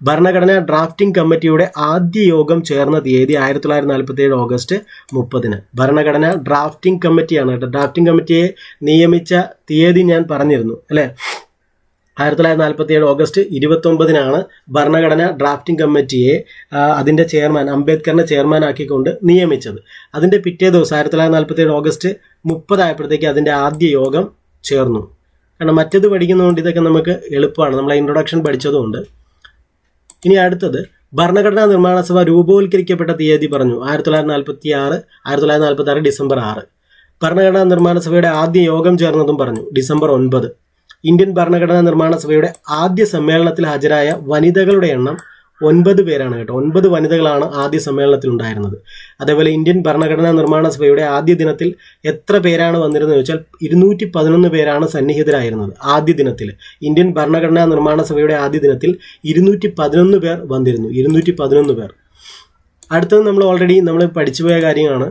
ഭരണഘടനാ ഡ്രാഫ്റ്റിംഗ് കമ്മിറ്റിയുടെ ആദ്യ യോഗം ചേർന്ന തീയതി 1947 ഓഗസ്റ്റ് 30. ഭരണഘടനാ ഡ്രാഫ്റ്റിംഗ് കമ്മിറ്റിയാണ് കേട്ടോ. ഡ്രാഫ്റ്റിംഗ് കമ്മിറ്റിയെ നിയമിച്ച തീയതി ഞാൻ പറഞ്ഞിരുന്നു അല്ലേ. 1947 ഓഗസ്റ്റ് 29 ഭരണഘടനാ ഡ്രാഫ്റ്റിംഗ് കമ്മിറ്റിയെ അതിൻ്റെ ചെയർമാൻ അംബേദ്കറിനെ ചെയർമാൻ ആക്കിക്കൊണ്ട് നിയമിച്ചത്. അതിൻ്റെ പിറ്റേ ദിവസം 1947 ഓഗസ്റ്റ് 30 ആയപ്പോഴത്തേക്ക് അതിൻ്റെ ആദ്യ യോഗം ചേർന്നു. കാരണം മറ്റത് പഠിക്കുന്നതുകൊണ്ട് ഇതൊക്കെ നമുക്ക് എളുപ്പമാണ്, നമ്മളെ ഇൻട്രൊഡക്ഷൻ പഠിച്ചതുകൊണ്ട്. ഇനി അടുത്തത് ഭരണഘടനാ നിർമ്മാണ സഭ രൂപവൽക്കരിക്കപ്പെട്ട തീയതി പറഞ്ഞു. 1946 ഡിസംബർ 6. ഭരണഘടനാ നിർമ്മാണ സഭയുടെ ആദ്യ യോഗം ചേർന്നതും പറഞ്ഞു ഡിസംബർ 9. ഇന്ത്യൻ ഭരണഘടനാ നിർമ്മാണ സഭയുടെ ആദ്യ സമ്മേളനത്തിൽ ഹാജരായ വനിതകളുടെ എണ്ണം 9 പേരാണ് കേട്ടോ. 9 വനിതകളാണ് ആദ്യ സമ്മേളനത്തിൽ ഉണ്ടായിരുന്നത്. അതേപോലെ ഇന്ത്യൻ ഭരണഘടനാ നിർമ്മാണ സഭയുടെ ആദ്യ ദിനത്തിൽ എത്ര പേരാണ് വന്നിരുന്നത് ചോദിച്ചാൽ 211 പേരാണ് സന്നിഹിതരായിരുന്നത്. ആദ്യ ദിനത്തിൽ ഇന്ത്യൻ ഭരണഘടനാ നിർമ്മാണ സഭയുടെ ആദ്യ ദിനത്തിൽ 211 പേർ വന്നിരുന്നു. 211 പേർ. അടുത്തത് നമ്മൾ പഠിച്ചുപോയ കാര്യമാണ്.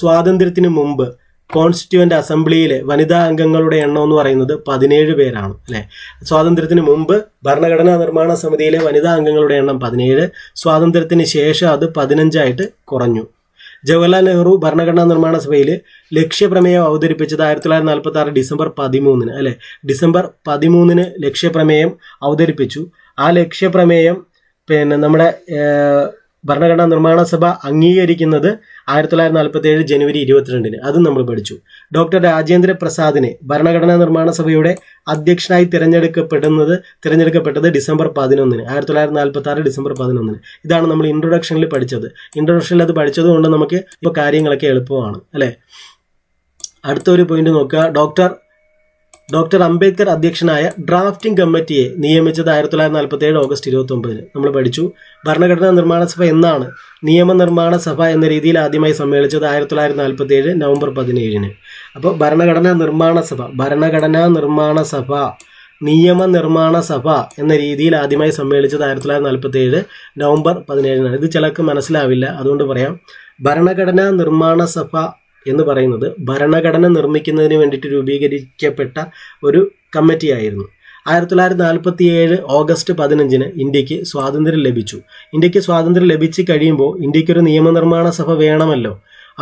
സ്വാതന്ത്ര്യത്തിന് മുമ്പ് കോൺസ്റ്റിറ്റ്യൂവൻ്റ് അസംബ്ലിയിലെ വനിതാ അംഗങ്ങളുടെ എണ്ണം എന്ന് പറയുന്നത് 17 പേരാണ് അല്ലേ. സ്വാതന്ത്ര്യത്തിന് മുമ്പ് ഭരണഘടനാ നിർമ്മാണ സമിതിയിലെ വനിതാ അംഗങ്ങളുടെ എണ്ണം 17, സ്വാതന്ത്ര്യത്തിന് ശേഷം അത് 15 കുറഞ്ഞു. ജവഹർലാൽ നെഹ്റു ഭരണഘടനാ നിർമ്മാണ സഭയിൽ ലക്ഷ്യപ്രമേയം അവതരിപ്പിച്ചത് 1946 ഡിസംബർ 13 അല്ലേ. ഡിസംബർ 13 ലക്ഷ്യപ്രമേയം അവതരിപ്പിച്ചു. ആ ലക്ഷ്യപ്രമേയം നമ്മുടെ ഭരണഘടനാ നിർമ്മാണ സഭ അംഗീകരിക്കുന്നത് 1947 ജനുവരി 22. അതും നമ്മൾ പഠിച്ചു. ഡോക്ടർ രാജേന്ദ്ര പ്രസാദിനെ ഭരണഘടനാ നിർമ്മാണ സഭയുടെ അധ്യക്ഷനായി തിരഞ്ഞെടുക്കപ്പെട്ടത് ഡിസംബർ 11, 1946 ഡിസംബർ 11. ഇതാണ് നമ്മൾ ഇൻട്രൊഡക്ഷനിൽ പഠിച്ചത്. ഇൻട്രൊഡക്ഷനിൽ അത് പഠിച്ചത് കൊണ്ട് നമുക്ക് ഇപ്പോൾ കാര്യങ്ങളൊക്കെ എളുപ്പമാണ് അല്ലേ. അടുത്തൊരു പോയിന്റ് നോക്കുക. ഡോക്ടർ അംബേദ്കർ അധ്യക്ഷനായ ഡ്രാഫ്റ്റിംഗ് കമ്മിറ്റിയെ നിയമിച്ചത് 1947 ഓഗസ്റ്റ് 29. നമ്മൾ പഠിച്ചു. ഭരണഘടനാ നിർമ്മാണ സഭ എന്നാണ് നിയമനിർമ്മാണ സഭ എന്ന രീതിയിൽ ആദ്യമായി സമ്മേളിച്ചത് 1947 നവംബർ 17. അപ്പോൾ ഭരണഘടനാ നിർമ്മാണ സഭ നിയമനിർമ്മാണ സഭ എന്ന രീതിയിൽ ആദ്യമായി സമ്മേളിച്ചത് 1947 നവംബർ 17. ഇത് ചിലർക്ക് മനസ്സിലാവില്ല, അതുകൊണ്ട് പറയാം. ഭരണഘടനാ നിർമ്മാണ സഭ എന്ന് പറയുന്നത് ഭരണഘടന നിർമ്മിക്കുന്നതിന് വേണ്ടിയിട്ട് രൂപീകരിക്കപ്പെട്ട ഒരു കമ്മിറ്റിയായിരുന്നു. 1947 ഓഗസ്റ്റ് 15 ഇന്ത്യക്ക് സ്വാതന്ത്ര്യം ലഭിച്ചു. ഇന്ത്യക്ക് സ്വാതന്ത്ര്യം ലഭിച്ച് കഴിയുമ്പോൾ ഇന്ത്യക്കൊരു നിയമനിർമ്മാണ സഭ വേണമല്ലോ.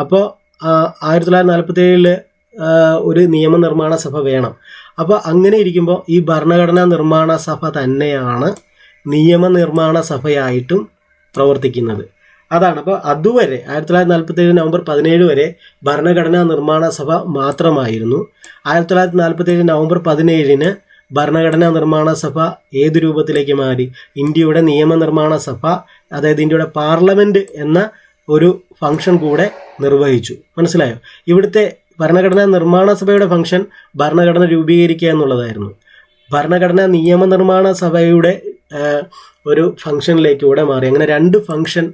അപ്പോൾ 1947 ഒരു നിയമനിർമ്മാണ സഭ വേണം. അപ്പോൾ അങ്ങനെ ഇരിക്കുമ്പോൾ ഈ ഭരണഘടനാ നിർമ്മാണ സഭ തന്നെയാണ് നിയമനിർമ്മാണ സഭയായിട്ടും പ്രവർത്തിക്കുന്നത്. അതാണ്. അപ്പോൾ അതുവരെ 1947 നവംബർ 17 വരെ ഭരണഘടനാ നിർമ്മാണ സഭ മാത്രമായിരുന്നു. 1947 നവംബർ 17 ഭരണഘടനാ നിർമ്മാണ സഭ ഏത് രൂപത്തിലേക്ക് മാറി? ഇന്ത്യയുടെ നിയമനിർമ്മാണ സഭ, അതായത് ഇന്ത്യയുടെ പാർലമെൻറ്റ് എന്ന ഒരു ഫംഗ്ഷൻ കൂടെ നിർവഹിച്ചു. മനസ്സിലായോ? ഇവിടുത്തെ ഭരണഘടനാ നിർമ്മാണ സഭയുടെ ഫംഗ്ഷൻ ഭരണഘടന രൂപീകരിക്കുക എന്നുള്ളതായിരുന്നു. ഭരണഘടനാ നിയമനിർമ്മാണ സഭയുടെ ഒരു ഫംഗ്ഷനിലേക്ക് കൂടെ മാറി. അങ്ങനെ 2 ഫംഗ്ഷൻ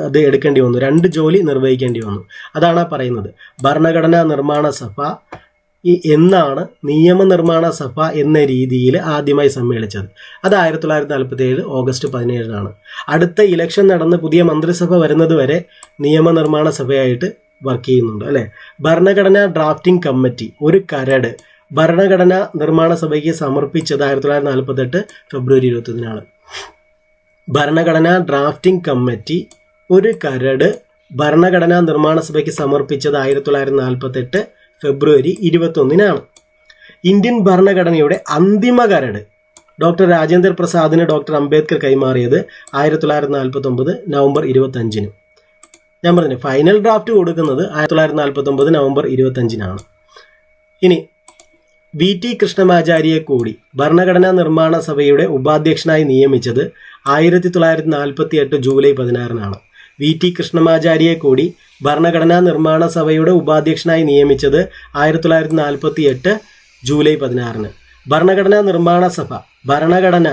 അത് എടുക്കേണ്ടി വന്നു, 2 ജോലി നിർവഹിക്കേണ്ടി വന്നു. അതാണ് പറയുന്നത്. ഭരണഘടനാ നിർമ്മാണ സഭ എന്നാണ് നിയമനിർമ്മാണ സഭ എന്ന രീതിയിൽ ആദ്യമായി സമ്മേളിച്ചത്. അത് 1947 ഓഗസ്റ്റ് 17 അടുത്ത ഇലക്ഷൻ നടന്ന് പുതിയ മന്ത്രിസഭ വരുന്നത് വരെ നിയമനിർമ്മാണ സഭയായിട്ട് വർക്ക് ചെയ്യുന്നുണ്ട് അല്ലേ. ഭരണഘടനാ ഡ്രാഫ്റ്റിംഗ് കമ്മിറ്റി ഒരു കരട് ഭരണഘടനാ നിർമ്മാണ സഭയ്ക്ക് സമർപ്പിച്ചത് 1948 ഫെബ്രുവരി 21. ഭരണഘടനാ ഡ്രാഫ്റ്റിംഗ് കമ്മിറ്റി ഒരു കരട് ഭരണഘടനാ നിർമ്മാണ സഭയ്ക്ക് സമർപ്പിച്ചത് 1948 ഫെബ്രുവരി 21. ഇന്ത്യൻ ഭരണഘടനയുടെ അന്തിമ കരട് ഡോക്ടർ രാജേന്ദ്ര പ്രസാദിന് ഡോക്ടർ അംബേദ്കർ കൈമാറിയത് 1949 നവംബർ 25. ഞാൻ പറഞ്ഞു ഫൈനൽ ഡ്രാഫ്റ്റ് കൊടുക്കുന്നത് 1949 നവംബർ 25. ഇനി VT കൃഷ്ണമാചാരിയെ കൂടി ഭരണഘടനാ നിർമ്മാണ സഭയുടെ ഉപാധ്യക്ഷനായി നിയമിച്ചത് 1948 ജൂലൈ 16. VT കൃഷ്ണമാചാരിയെ കൂടി ഭരണഘടനാ നിർമ്മാണ സഭയുടെ ഉപാധ്യക്ഷനായി നിയമിച്ചത് 1948 ജൂലൈ 16. ഭരണഘടനാ നിർമ്മാണ സഭ ഭരണഘടന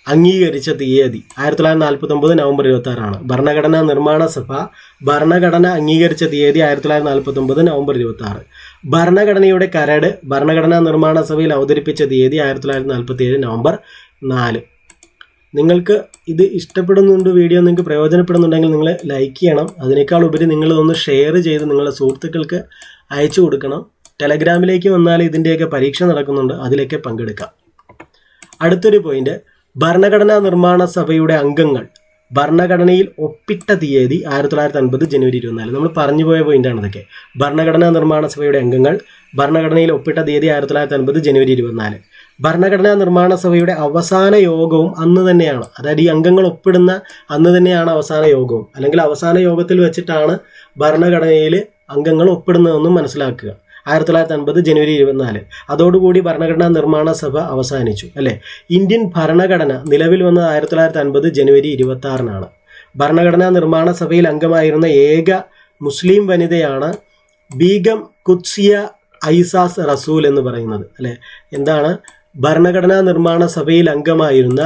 അംഗീകരിച്ച തീയതി 1949 നവംബർ 26. ഭരണഘടനാ നിർമ്മാണ സഭ ഭരണഘടന അംഗീകരിച്ച തീയതി 1949 നവംബർ 26. ഭരണഘടനയുടെ കരട് ഭരണഘടനാ നിർമ്മാണ സഭയിൽ അവതരിപ്പിച്ച തീയതി 1947 നവംബർ 4. നിങ്ങൾക്ക് ഇത് ഇഷ്ടപ്പെടുന്നുണ്ട്, വീഡിയോ നിങ്ങൾക്ക് പ്രയോജനപ്പെടുന്നുണ്ടെങ്കിൽ നിങ്ങൾ ലൈക്ക് ചെയ്യണം. അതിനേക്കാൾ ഉപരി നിങ്ങളൊന്ന് ഷെയർ ചെയ്ത് നിങ്ങളുടെ സുഹൃത്തുക്കൾക്ക് അയച്ചു കൊടുക്കണം. ടെലഗ്രാമിലേക്ക് വന്നാൽ ഇതിൻ്റെയൊക്കെ പരീക്ഷ നടക്കുന്നുണ്ട്, അതിലേക്ക് പങ്കെടുക്കാം. അടുത്തൊരു പോയിന്റ്, ഭരണഘടനാ നിർമ്മാണ സഭയുടെ അംഗങ്ങൾ ഭരണഘടനയിൽ ഒപ്പിട്ട തീയതി 1950 ജനുവരി 24. നമ്മൾ പറഞ്ഞു പോയ പോയിന്റാണ് ഇതൊക്കെ. ഭരണഘടനാ നിർമ്മാണ സഭയുടെ അംഗങ്ങൾ ഭരണഘടനയിൽ ഒപ്പിട്ട തീയതി 1950 ജനുവരി 24. ഭരണഘടനാ നിർമ്മാണ സഭയുടെ അവസാന യോഗവും അന്ന് തന്നെയാണ്. അതായത് ഈ അംഗങ്ങൾ ഒപ്പിടുന്ന അന്ന് തന്നെയാണ് അവസാന യോഗവും, അല്ലെങ്കിൽ അവസാന യോഗത്തിൽ വെച്ചിട്ടാണ് ഭരണഘടനയിൽ അംഗങ്ങൾ ഒപ്പിടുന്നതെന്നും മനസ്സിലാക്കുക. 1950 ജനുവരി 24. അതോടുകൂടി ഭരണഘടനാ നിർമ്മാണ സഭ അവസാനിച്ചു, അല്ലേ? ഇന്ത്യൻ ഭരണഘടന നിലവിൽ വന്നത് 1950 ജനുവരി 26. ഭരണഘടനാ നിർമ്മാണ സഭയിൽ അംഗമായിരുന്ന ഏക മുസ്ലിം വനിതയാണ് ബീഗം കുദ്സിയ ഐസാസ് റസൂൽ എന്ന് പറയുന്നത്, അല്ലേ? എന്താണ്? ഭരണഘടനാ നിർമ്മാണ സഭയിൽ അംഗമായിരുന്ന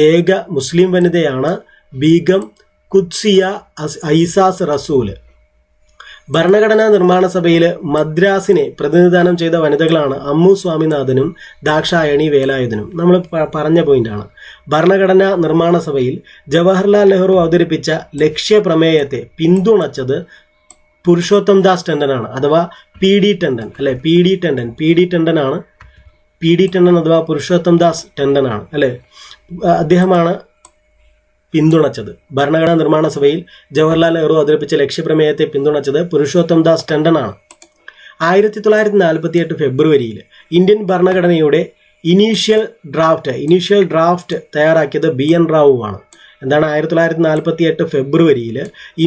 ഏക മുസ്ലിം വനിതയാണ് ബീഗം കുദ്സിയ ഐസാസ് റസൂൽ. ഭരണഘടനാ നിർമ്മാണ സഭയിൽ മദ്രാസിനെ പ്രതിനിധാനം ചെയ്ത വനിതകളാണ് അമ്മു സ്വാമിനാഥനും ദാക്ഷായണി വേലായുധനും. നമ്മൾ പറഞ്ഞ പോയിന്റാണ്. ഭരണഘടനാ നിർമ്മാണ സഭയിൽ ജവഹർലാൽ നെഹ്റു അവതരിപ്പിച്ച ലക്ഷ്യപ്രമേയത്തെ പിന്തുണച്ചത് പുരുഷോത്തം ദാസ് ടണ്ടനാണ്, അഥവാ പി ഡി ടണ്ടൻ, അല്ലെ? പി ഡി ടണ്ടനാണ്. പി ഡി ടണ്ടൻ അഥവാ പുരുഷോത്തം ദാസ് ടണ്ടനാണ്, അല്ലെ? അദ്ദേഹമാണ് പിന്തുണച്ചത്. ഭരണഘടനാ നിർമ്മാണ സഭയിൽ ജവഹർലാൽ നെഹ്റു അവതരിപ്പിച്ച ലക്ഷ്യപ്രമേയത്തെ പിന്തുണച്ചത് പുരുഷോത്തം ദാസ് ടണ്ടനാണ്. 1948 ഫെബ്രുവരിയിൽ ഇന്ത്യൻ ഭരണഘടനയുടെ ഇനീഷ്യൽ ഡ്രാഫ്റ്റ് തയ്യാറാക്കിയത് ബി എൻ റാവുവാണ്. എന്താണ്? 1948 ഫെബ്രുവരിയിൽ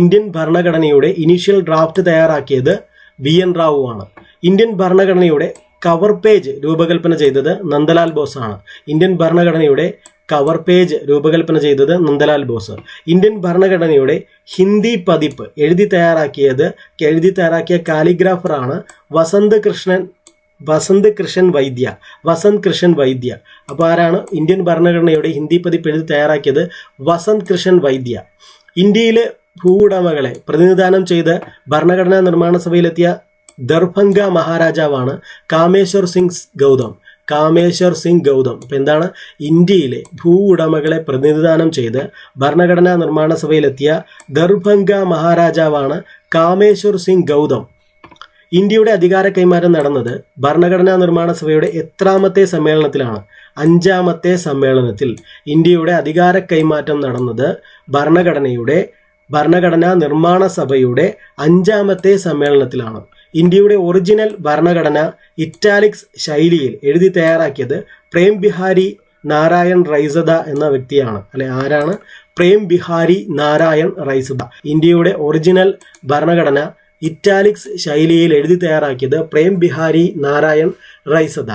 ഇന്ത്യൻ ഭരണഘടനയുടെ ഇനീഷ്യൽ ഡ്രാഫ്റ്റ് തയ്യാറാക്കിയത് ബി എൻ റാവുവാണ്. ഇന്ത്യൻ ഭരണഘടനയുടെ കവർ പേജ് രൂപകൽപ്പന ചെയ്തത് നന്ദലാൽ ബോസ് ആണ്. ഇന്ത്യൻ ഭരണഘടനയുടെ കവർ പേജ് രൂപകൽപ്പന ചെയ്തത് നന്ദലാൽ ബോസ്. ഇന്ത്യൻ ഭരണഘടനയുടെ ഹിന്ദി പതിപ്പ് എഴുതി തയ്യാറാക്കിയ കാലിഗ്രാഫറാണ് വസന്ത് കൃഷ്ണൻ വൈദ്യ. അപ്പോൾ ആരാണ് ഇന്ത്യൻ ഭരണഘടനയുടെ ഹിന്ദി പതിപ്പ് എഴുതി തയ്യാറാക്കിയത്? വസന്ത് കൃഷ്ണൻ വൈദ്യ. ഇന്ത്യയിലെ ഭൂവുടമകളെ പ്രതിനിധാനം ചെയ്ത് ഭരണഘടനാ നിർമ്മാണ സഭയിലെത്തിയ ദർഭംഗ മഹാരാജാവാണ് കാമേശ്വർ സിംഗ് ഗൗതം. അപ്പോൾ എന്താണ്? ഇന്ത്യയിലെ ഭൂവുടമകളെ പ്രതിനിധാനം ചെയ്ത് ഭരണഘടനാ നിർമ്മാണ സഭയിലെത്തിയ ദർഭംഗ മഹാരാജാവാണ് കാമേശ്വർ സിംഗ് ഗൗതം. ഇന്ത്യയുടെ അധികാര കൈമാറ്റം നടന്നത് ഭരണഘടനാ നിർമ്മാണ സഭയുടെ എത്രാമത്തെ സമ്മേളനത്തിലാണ്? 5ാമത്തെ സമ്മേളനത്തിൽ ഇന്ത്യയുടെ അധികാര കൈമാറ്റം നടന്നത് ഭരണഘടനാ നിർമ്മാണ സഭയുടെ 5ാമത്തെ സമ്മേളനത്തിലാണ്. ഇന്ത്യയുടെ ഒറിജിനൽ ഭരണഘടന ഇറ്റാലിക്സ് ശൈലിയിൽ എഴുതി തയ്യാറാക്കിയത് പ്രേം ബിഹാരി നാരായൺ റൈസദ എന്ന വ്യക്തിയാണ്, അല്ലെ? ആരാണ്? പ്രേം ബിഹാരി നാരായൺ റൈസദ. ഇന്ത്യയുടെ ഒറിജിനൽ ഭരണഘടന ഇറ്റാലിക്സ് ശൈലിയിൽ എഴുതി തയ്യാറാക്കിയത് പ്രേം ബിഹാരി നാരായൺ റൈസദ.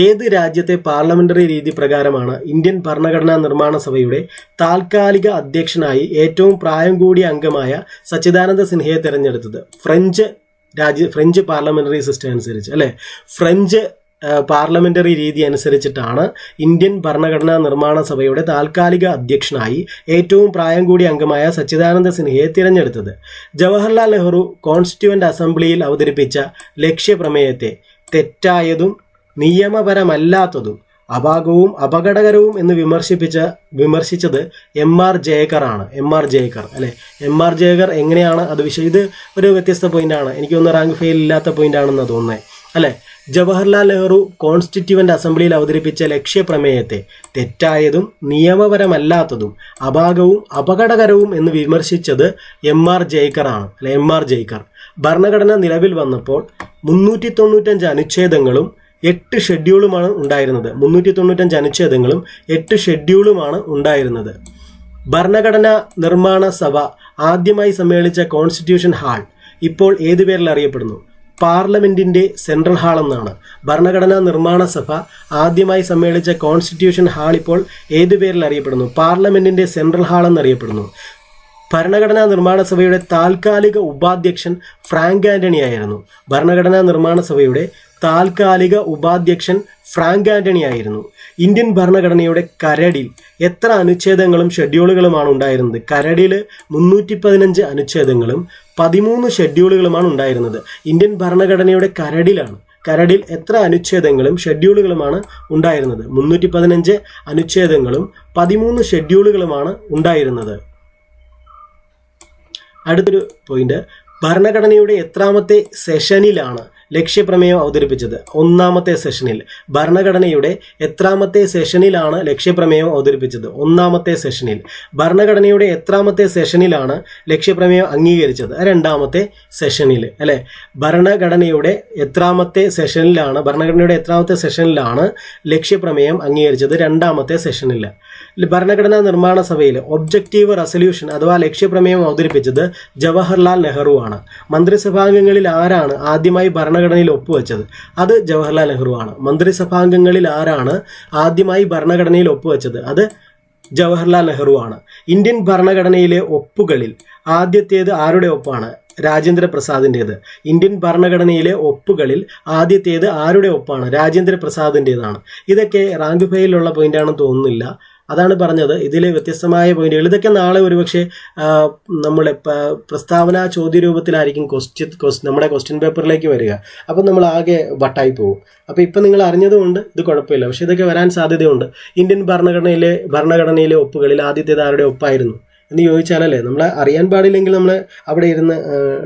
ഏത് രാജ്യത്തെ പാർലമെന്ററി രീതി പ്രകാരമാണ് ഇന്ത്യൻ ഭരണഘടനാ നിർമ്മാണ സഭയുടെ താൽക്കാലിക അധ്യക്ഷനായി ഏറ്റവും പ്രായം കൂടിയ അംഗമായ സച്ചിദാനന്ദ സിൻഹയെ തിരഞ്ഞെടുത്തത്? ഫ്രഞ്ച് പാർലമെന്ററി സിസ്റ്റം അനുസരിച്ച്, അല്ലെ? ഫ്രഞ്ച് പാർലമെന്ററി രീതി അനുസരിച്ചിട്ടാണ് ഇന്ത്യൻ ഭരണഘടനാ നിർമ്മാണ സഭയുടെ താൽക്കാലിക അധ്യക്ഷനായി ഏറ്റവും പ്രായം കൂടിയ അംഗമായ സച്ചിദാനന്ദ സിൻഹയെ തിരഞ്ഞെടുത്തത്. ജവഹർലാൽ നെഹ്റു കോൺസ്റ്റിറ്റ്യൂവന്റ് അസംബ്ലിയിൽ അവതരിപ്പിച്ച ലക്ഷ്യപ്രമേയത്തെ തെറ്റായതും നിയമപരമല്ലാത്തതും അപാകവും അപകടകരവും എന്ന് വിമർശിച്ചത് എം ആർ ജയക്കർ, അല്ലെ? എം ആർ ജയക്കർ എങ്ങനെയാണ് അത് ഇത് ഒരു വ്യത്യസ്ത പോയിന്റാണ്. എനിക്കൊന്ന് റാങ്ക് ഫെയിൽ ഇല്ലാത്ത പോയിന്റാണെന്ന് തോന്നുന്നത്, അല്ലെ? ജവഹർലാൽ നെഹ്റു കോൺസ്റ്റിറ്റ്യൂവന്റ് അസംബ്ലിയിൽ അവതരിപ്പിച്ച ലക്ഷ്യപ്രമേയത്തെ തെറ്റായതും നിയമപരമല്ലാത്തതും അപാകവും അപകടകരവും എന്ന് വിമർശിച്ചത് എം ആർ ജയക്കർ ആണ്, അല്ലെ? M R Jayakar. ഭരണഘടന നിലവിൽ വന്നപ്പോൾ 395 അനുച്ഛേദങ്ങളും 8 ഷെഡ്യൂളുമാണ് ഉണ്ടായിരുന്നത്. 395 അനുച്ഛേദങ്ങളും 8 ഷെഡ്യൂളുമാണ് ഉണ്ടായിരുന്നത്. ഭരണഘടനാ നിർമ്മാണ സഭ ആദ്യമായി സമ്മേളിച്ച കോൺസ്റ്റിറ്റ്യൂഷൻ ഹാൾ ഇപ്പോൾ ഏത് പേരിൽ അറിയപ്പെടുന്നു? പാർലമെന്റിന്റെ സെൻട്രൽ ഹാൾ എന്നാണ്. ഭരണഘടനാ നിർമ്മാണ സഭ ആദ്യമായി സമ്മേളിച്ച കോൺസ്റ്റിറ്റ്യൂഷൻ ഹാൾ ഇപ്പോൾ ഏത് പേരിൽ അറിയപ്പെടുന്നു? പാർലമെന്റിന്റെ സെൻട്രൽ ഹാൾ എന്നറിയപ്പെടുന്നു. ഭരണഘടനാ നിർമ്മാണ സഭയുടെ താൽക്കാലിക ഉപാധ്യക്ഷൻ ഫ്രാങ്ക് ആന്റണി ആയിരുന്നു. ഭരണഘടനാ നിർമ്മാണ സഭയുടെ താൽക്കാലിക ഉപാധ്യക്ഷൻ ഫ്രാങ്ക് ആന്റണി ആയിരുന്നു. ഇന്ത്യൻ ഭരണഘടനയുടെ കരടിൽ എത്ര അനുച്ഛേദങ്ങളും ഷെഡ്യൂളുകളുമാണ് ഉണ്ടായിരുന്നത്? കരടിൽ 315 അനുച്ഛേദങ്ങളും 13 ഷെഡ്യൂളുകളുമാണ് ഉണ്ടായിരുന്നത്. ഇന്ത്യൻ ഭരണഘടനയുടെ കരടിൽ എത്ര അനുച്ഛേദങ്ങളും ഷെഡ്യൂളുകളുമാണ് ഉണ്ടായിരുന്നത്? 315 അനുച്ഛേദങ്ങളും 13 ഷെഡ്യൂളുകളുമാണ് ഉണ്ടായിരുന്നത്. അടുത്തൊരു പോയിന്റ്, ഭരണഘടനയുടെ എത്രാമത്തെ സെഷനിലാണ് ലക്ഷ്യപ്രമേയം അവതരിപ്പിച്ചത്? ഒന്നാമത്തെ സെഷനിൽ. ഭരണഘടനയുടെ എത്രാമത്തെ സെഷനിലാണ് ലക്ഷ്യപ്രമേയം അവതരിപ്പിച്ചത്? ഒന്നാമത്തെ സെഷനിൽ. ഭരണഘടനയുടെ എത്രാമത്തെ സെഷനിലാണ് ലക്ഷ്യപ്രമേയം അംഗീകരിച്ചത്? രണ്ടാമത്തെ സെഷനിൽ അല്ലെ. ഭരണഘടനയുടെ എത്രാമത്തെ സെഷനിലാണ് ലക്ഷ്യപ്രമേയം അംഗീകരിച്ചത്? രണ്ടാമത്തെ സെഷനിൽ. ഭരണഘടനാ നിർമ്മാണ സഭയിൽ ഒബ്ജക്റ്റീവ് റെസൊല്യൂഷൻ അഥവാ ലക്ഷ്യപ്രമേയം അവതരിപ്പിച്ചത് ജവഹർലാൽ നെഹ്റു ആണ്. മന്ത്രിസഭാംഗങ്ങളിൽ ആരാണ് ആദ്യമായി ഭരണഘടനയിൽ ഒപ്പുവെച്ചത്? അത് ജവഹർലാൽ നെഹ്റു ആണ്. മന്ത്രിസഭാംഗങ്ങളിൽ ആരാണ് ആദ്യമായി ഭരണഘടനയിൽ ഒപ്പുവെച്ചത്? അത് ജവഹർലാൽ നെഹ്റു ആണ്. ഇന്ത്യൻ ഭരണഘടനയിലെ ഒപ്പുകളിൽ ആദ്യത്തേത് ആരുടെ ഒപ്പാണ്? രാജേന്ദ്ര പ്രസാദിൻ്റേത്. ഇന്ത്യൻ ഭരണഘടനയിലെ ഒപ്പുകളിൽ ആദ്യത്തേത് ആരുടെ ഒപ്പാണ്? രാജേന്ദ്ര പ്രസാദിൻ്റേതാണ്. ഇതൊക്കെ റാങ്ക് ഫയലിലുള്ള പോയിന്റാണെന്ന് തോന്നുന്നില്ല. അതാണ് പറഞ്ഞത്. ഇതിൽ വ്യത്യസ്തമായ പോയിന്റുകൾ. ഇതൊക്കെ നാളെ ഒരുപക്ഷെ നമ്മുടെ പ്രസ്താവന ചോദ്യരൂപത്തിലായിരിക്കും നമ്മുടെ ക്വസ്റ്റ്യൻ പേപ്പറിലേക്ക് വരിക. അപ്പം നമ്മൾ ആകെ വട്ടായി പോകും. അപ്പോൾ ഇപ്പം നിങ്ങൾ അറിഞ്ഞതുകൊണ്ട് ഇത് കുഴപ്പമില്ല. പക്ഷെ ഇതൊക്കെ വരാൻ സാധ്യതയുണ്ട്. ഇന്ത്യൻ ഭരണഘടനയിലെ ഒപ്പുകളിൽ ആദ്യത്തേത് ആരുടെ ഒപ്പായിരുന്നു എന്ന് ചോദിച്ചാലല്ലേ, നമ്മൾ അറിയാൻ പാടില്ലെങ്കിൽ നമ്മൾ അവിടെ ഇരുന്ന്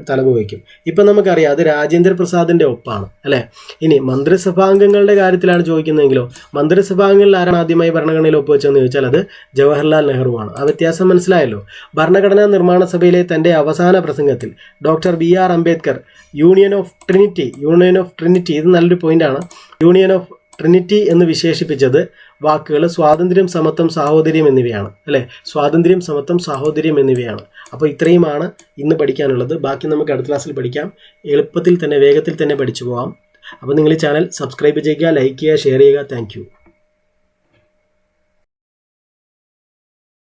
തലപോയിക്കും. ഇപ്പം നമുക്കറിയാം അത് രാജേന്ദ്ര പ്രസാദിൻ്റെ ഒപ്പാണ് അല്ലേ. ഇനി മന്ത്രിസഭാംഗങ്ങളുടെ കാര്യത്തിലാണ് ചോദിക്കുന്നതെങ്കിലോ, മന്ത്രിസഭാംഗങ്ങളിൽ ആരാണ് ആദ്യമായി ഭരണഘടനയിൽ ഒപ്പുവെച്ചതെന്ന് ചോദിച്ചാൽ അത് ജവഹർലാൽ നെഹ്റു ആണ്. ആ വ്യത്യാസം മനസ്സിലായല്ലോ. ഭരണഘടനാ നിർമ്മാണ സഭയിലെ തൻ്റെ അവസാന പ്രസംഗത്തിൽ doctor BR Ambedkar union of Trinity ഇത് നല്ലൊരു പോയിന്റാണ്. യൂണിയൻ ഓഫ് ട്രിനിറ്റി എന്ന് വിശേഷിപ്പിച്ചത് വാക്കുകൾ സ്വാതന്ത്ര്യം, സമത്വം, സാഹോദര്യം എന്നിവയാണ് അല്ലേ. സ്വാതന്ത്ര്യം, സമത്വം, സാഹോദര്യം എന്നിവയാണ്. അപ്പോൾ ഇത്രയുമാണ് ഇന്ന് പഠിക്കാനുള്ളത്. ബാക്കി നമുക്ക് അടുത്ത ക്ലാസ്സിൽ പഠിക്കാം. എളുപ്പത്തിൽ തന്നെ വേഗത്തിൽ തന്നെ പഠിച്ചു പോകാം. അപ്പോൾ നിങ്ങൾ ഈ ചാനൽ സബ്സ്ക്രൈബ് ചെയ്യുക, ലൈക്ക് ചെയ്യുക, ഷെയർ ചെയ്യുക. താങ്ക്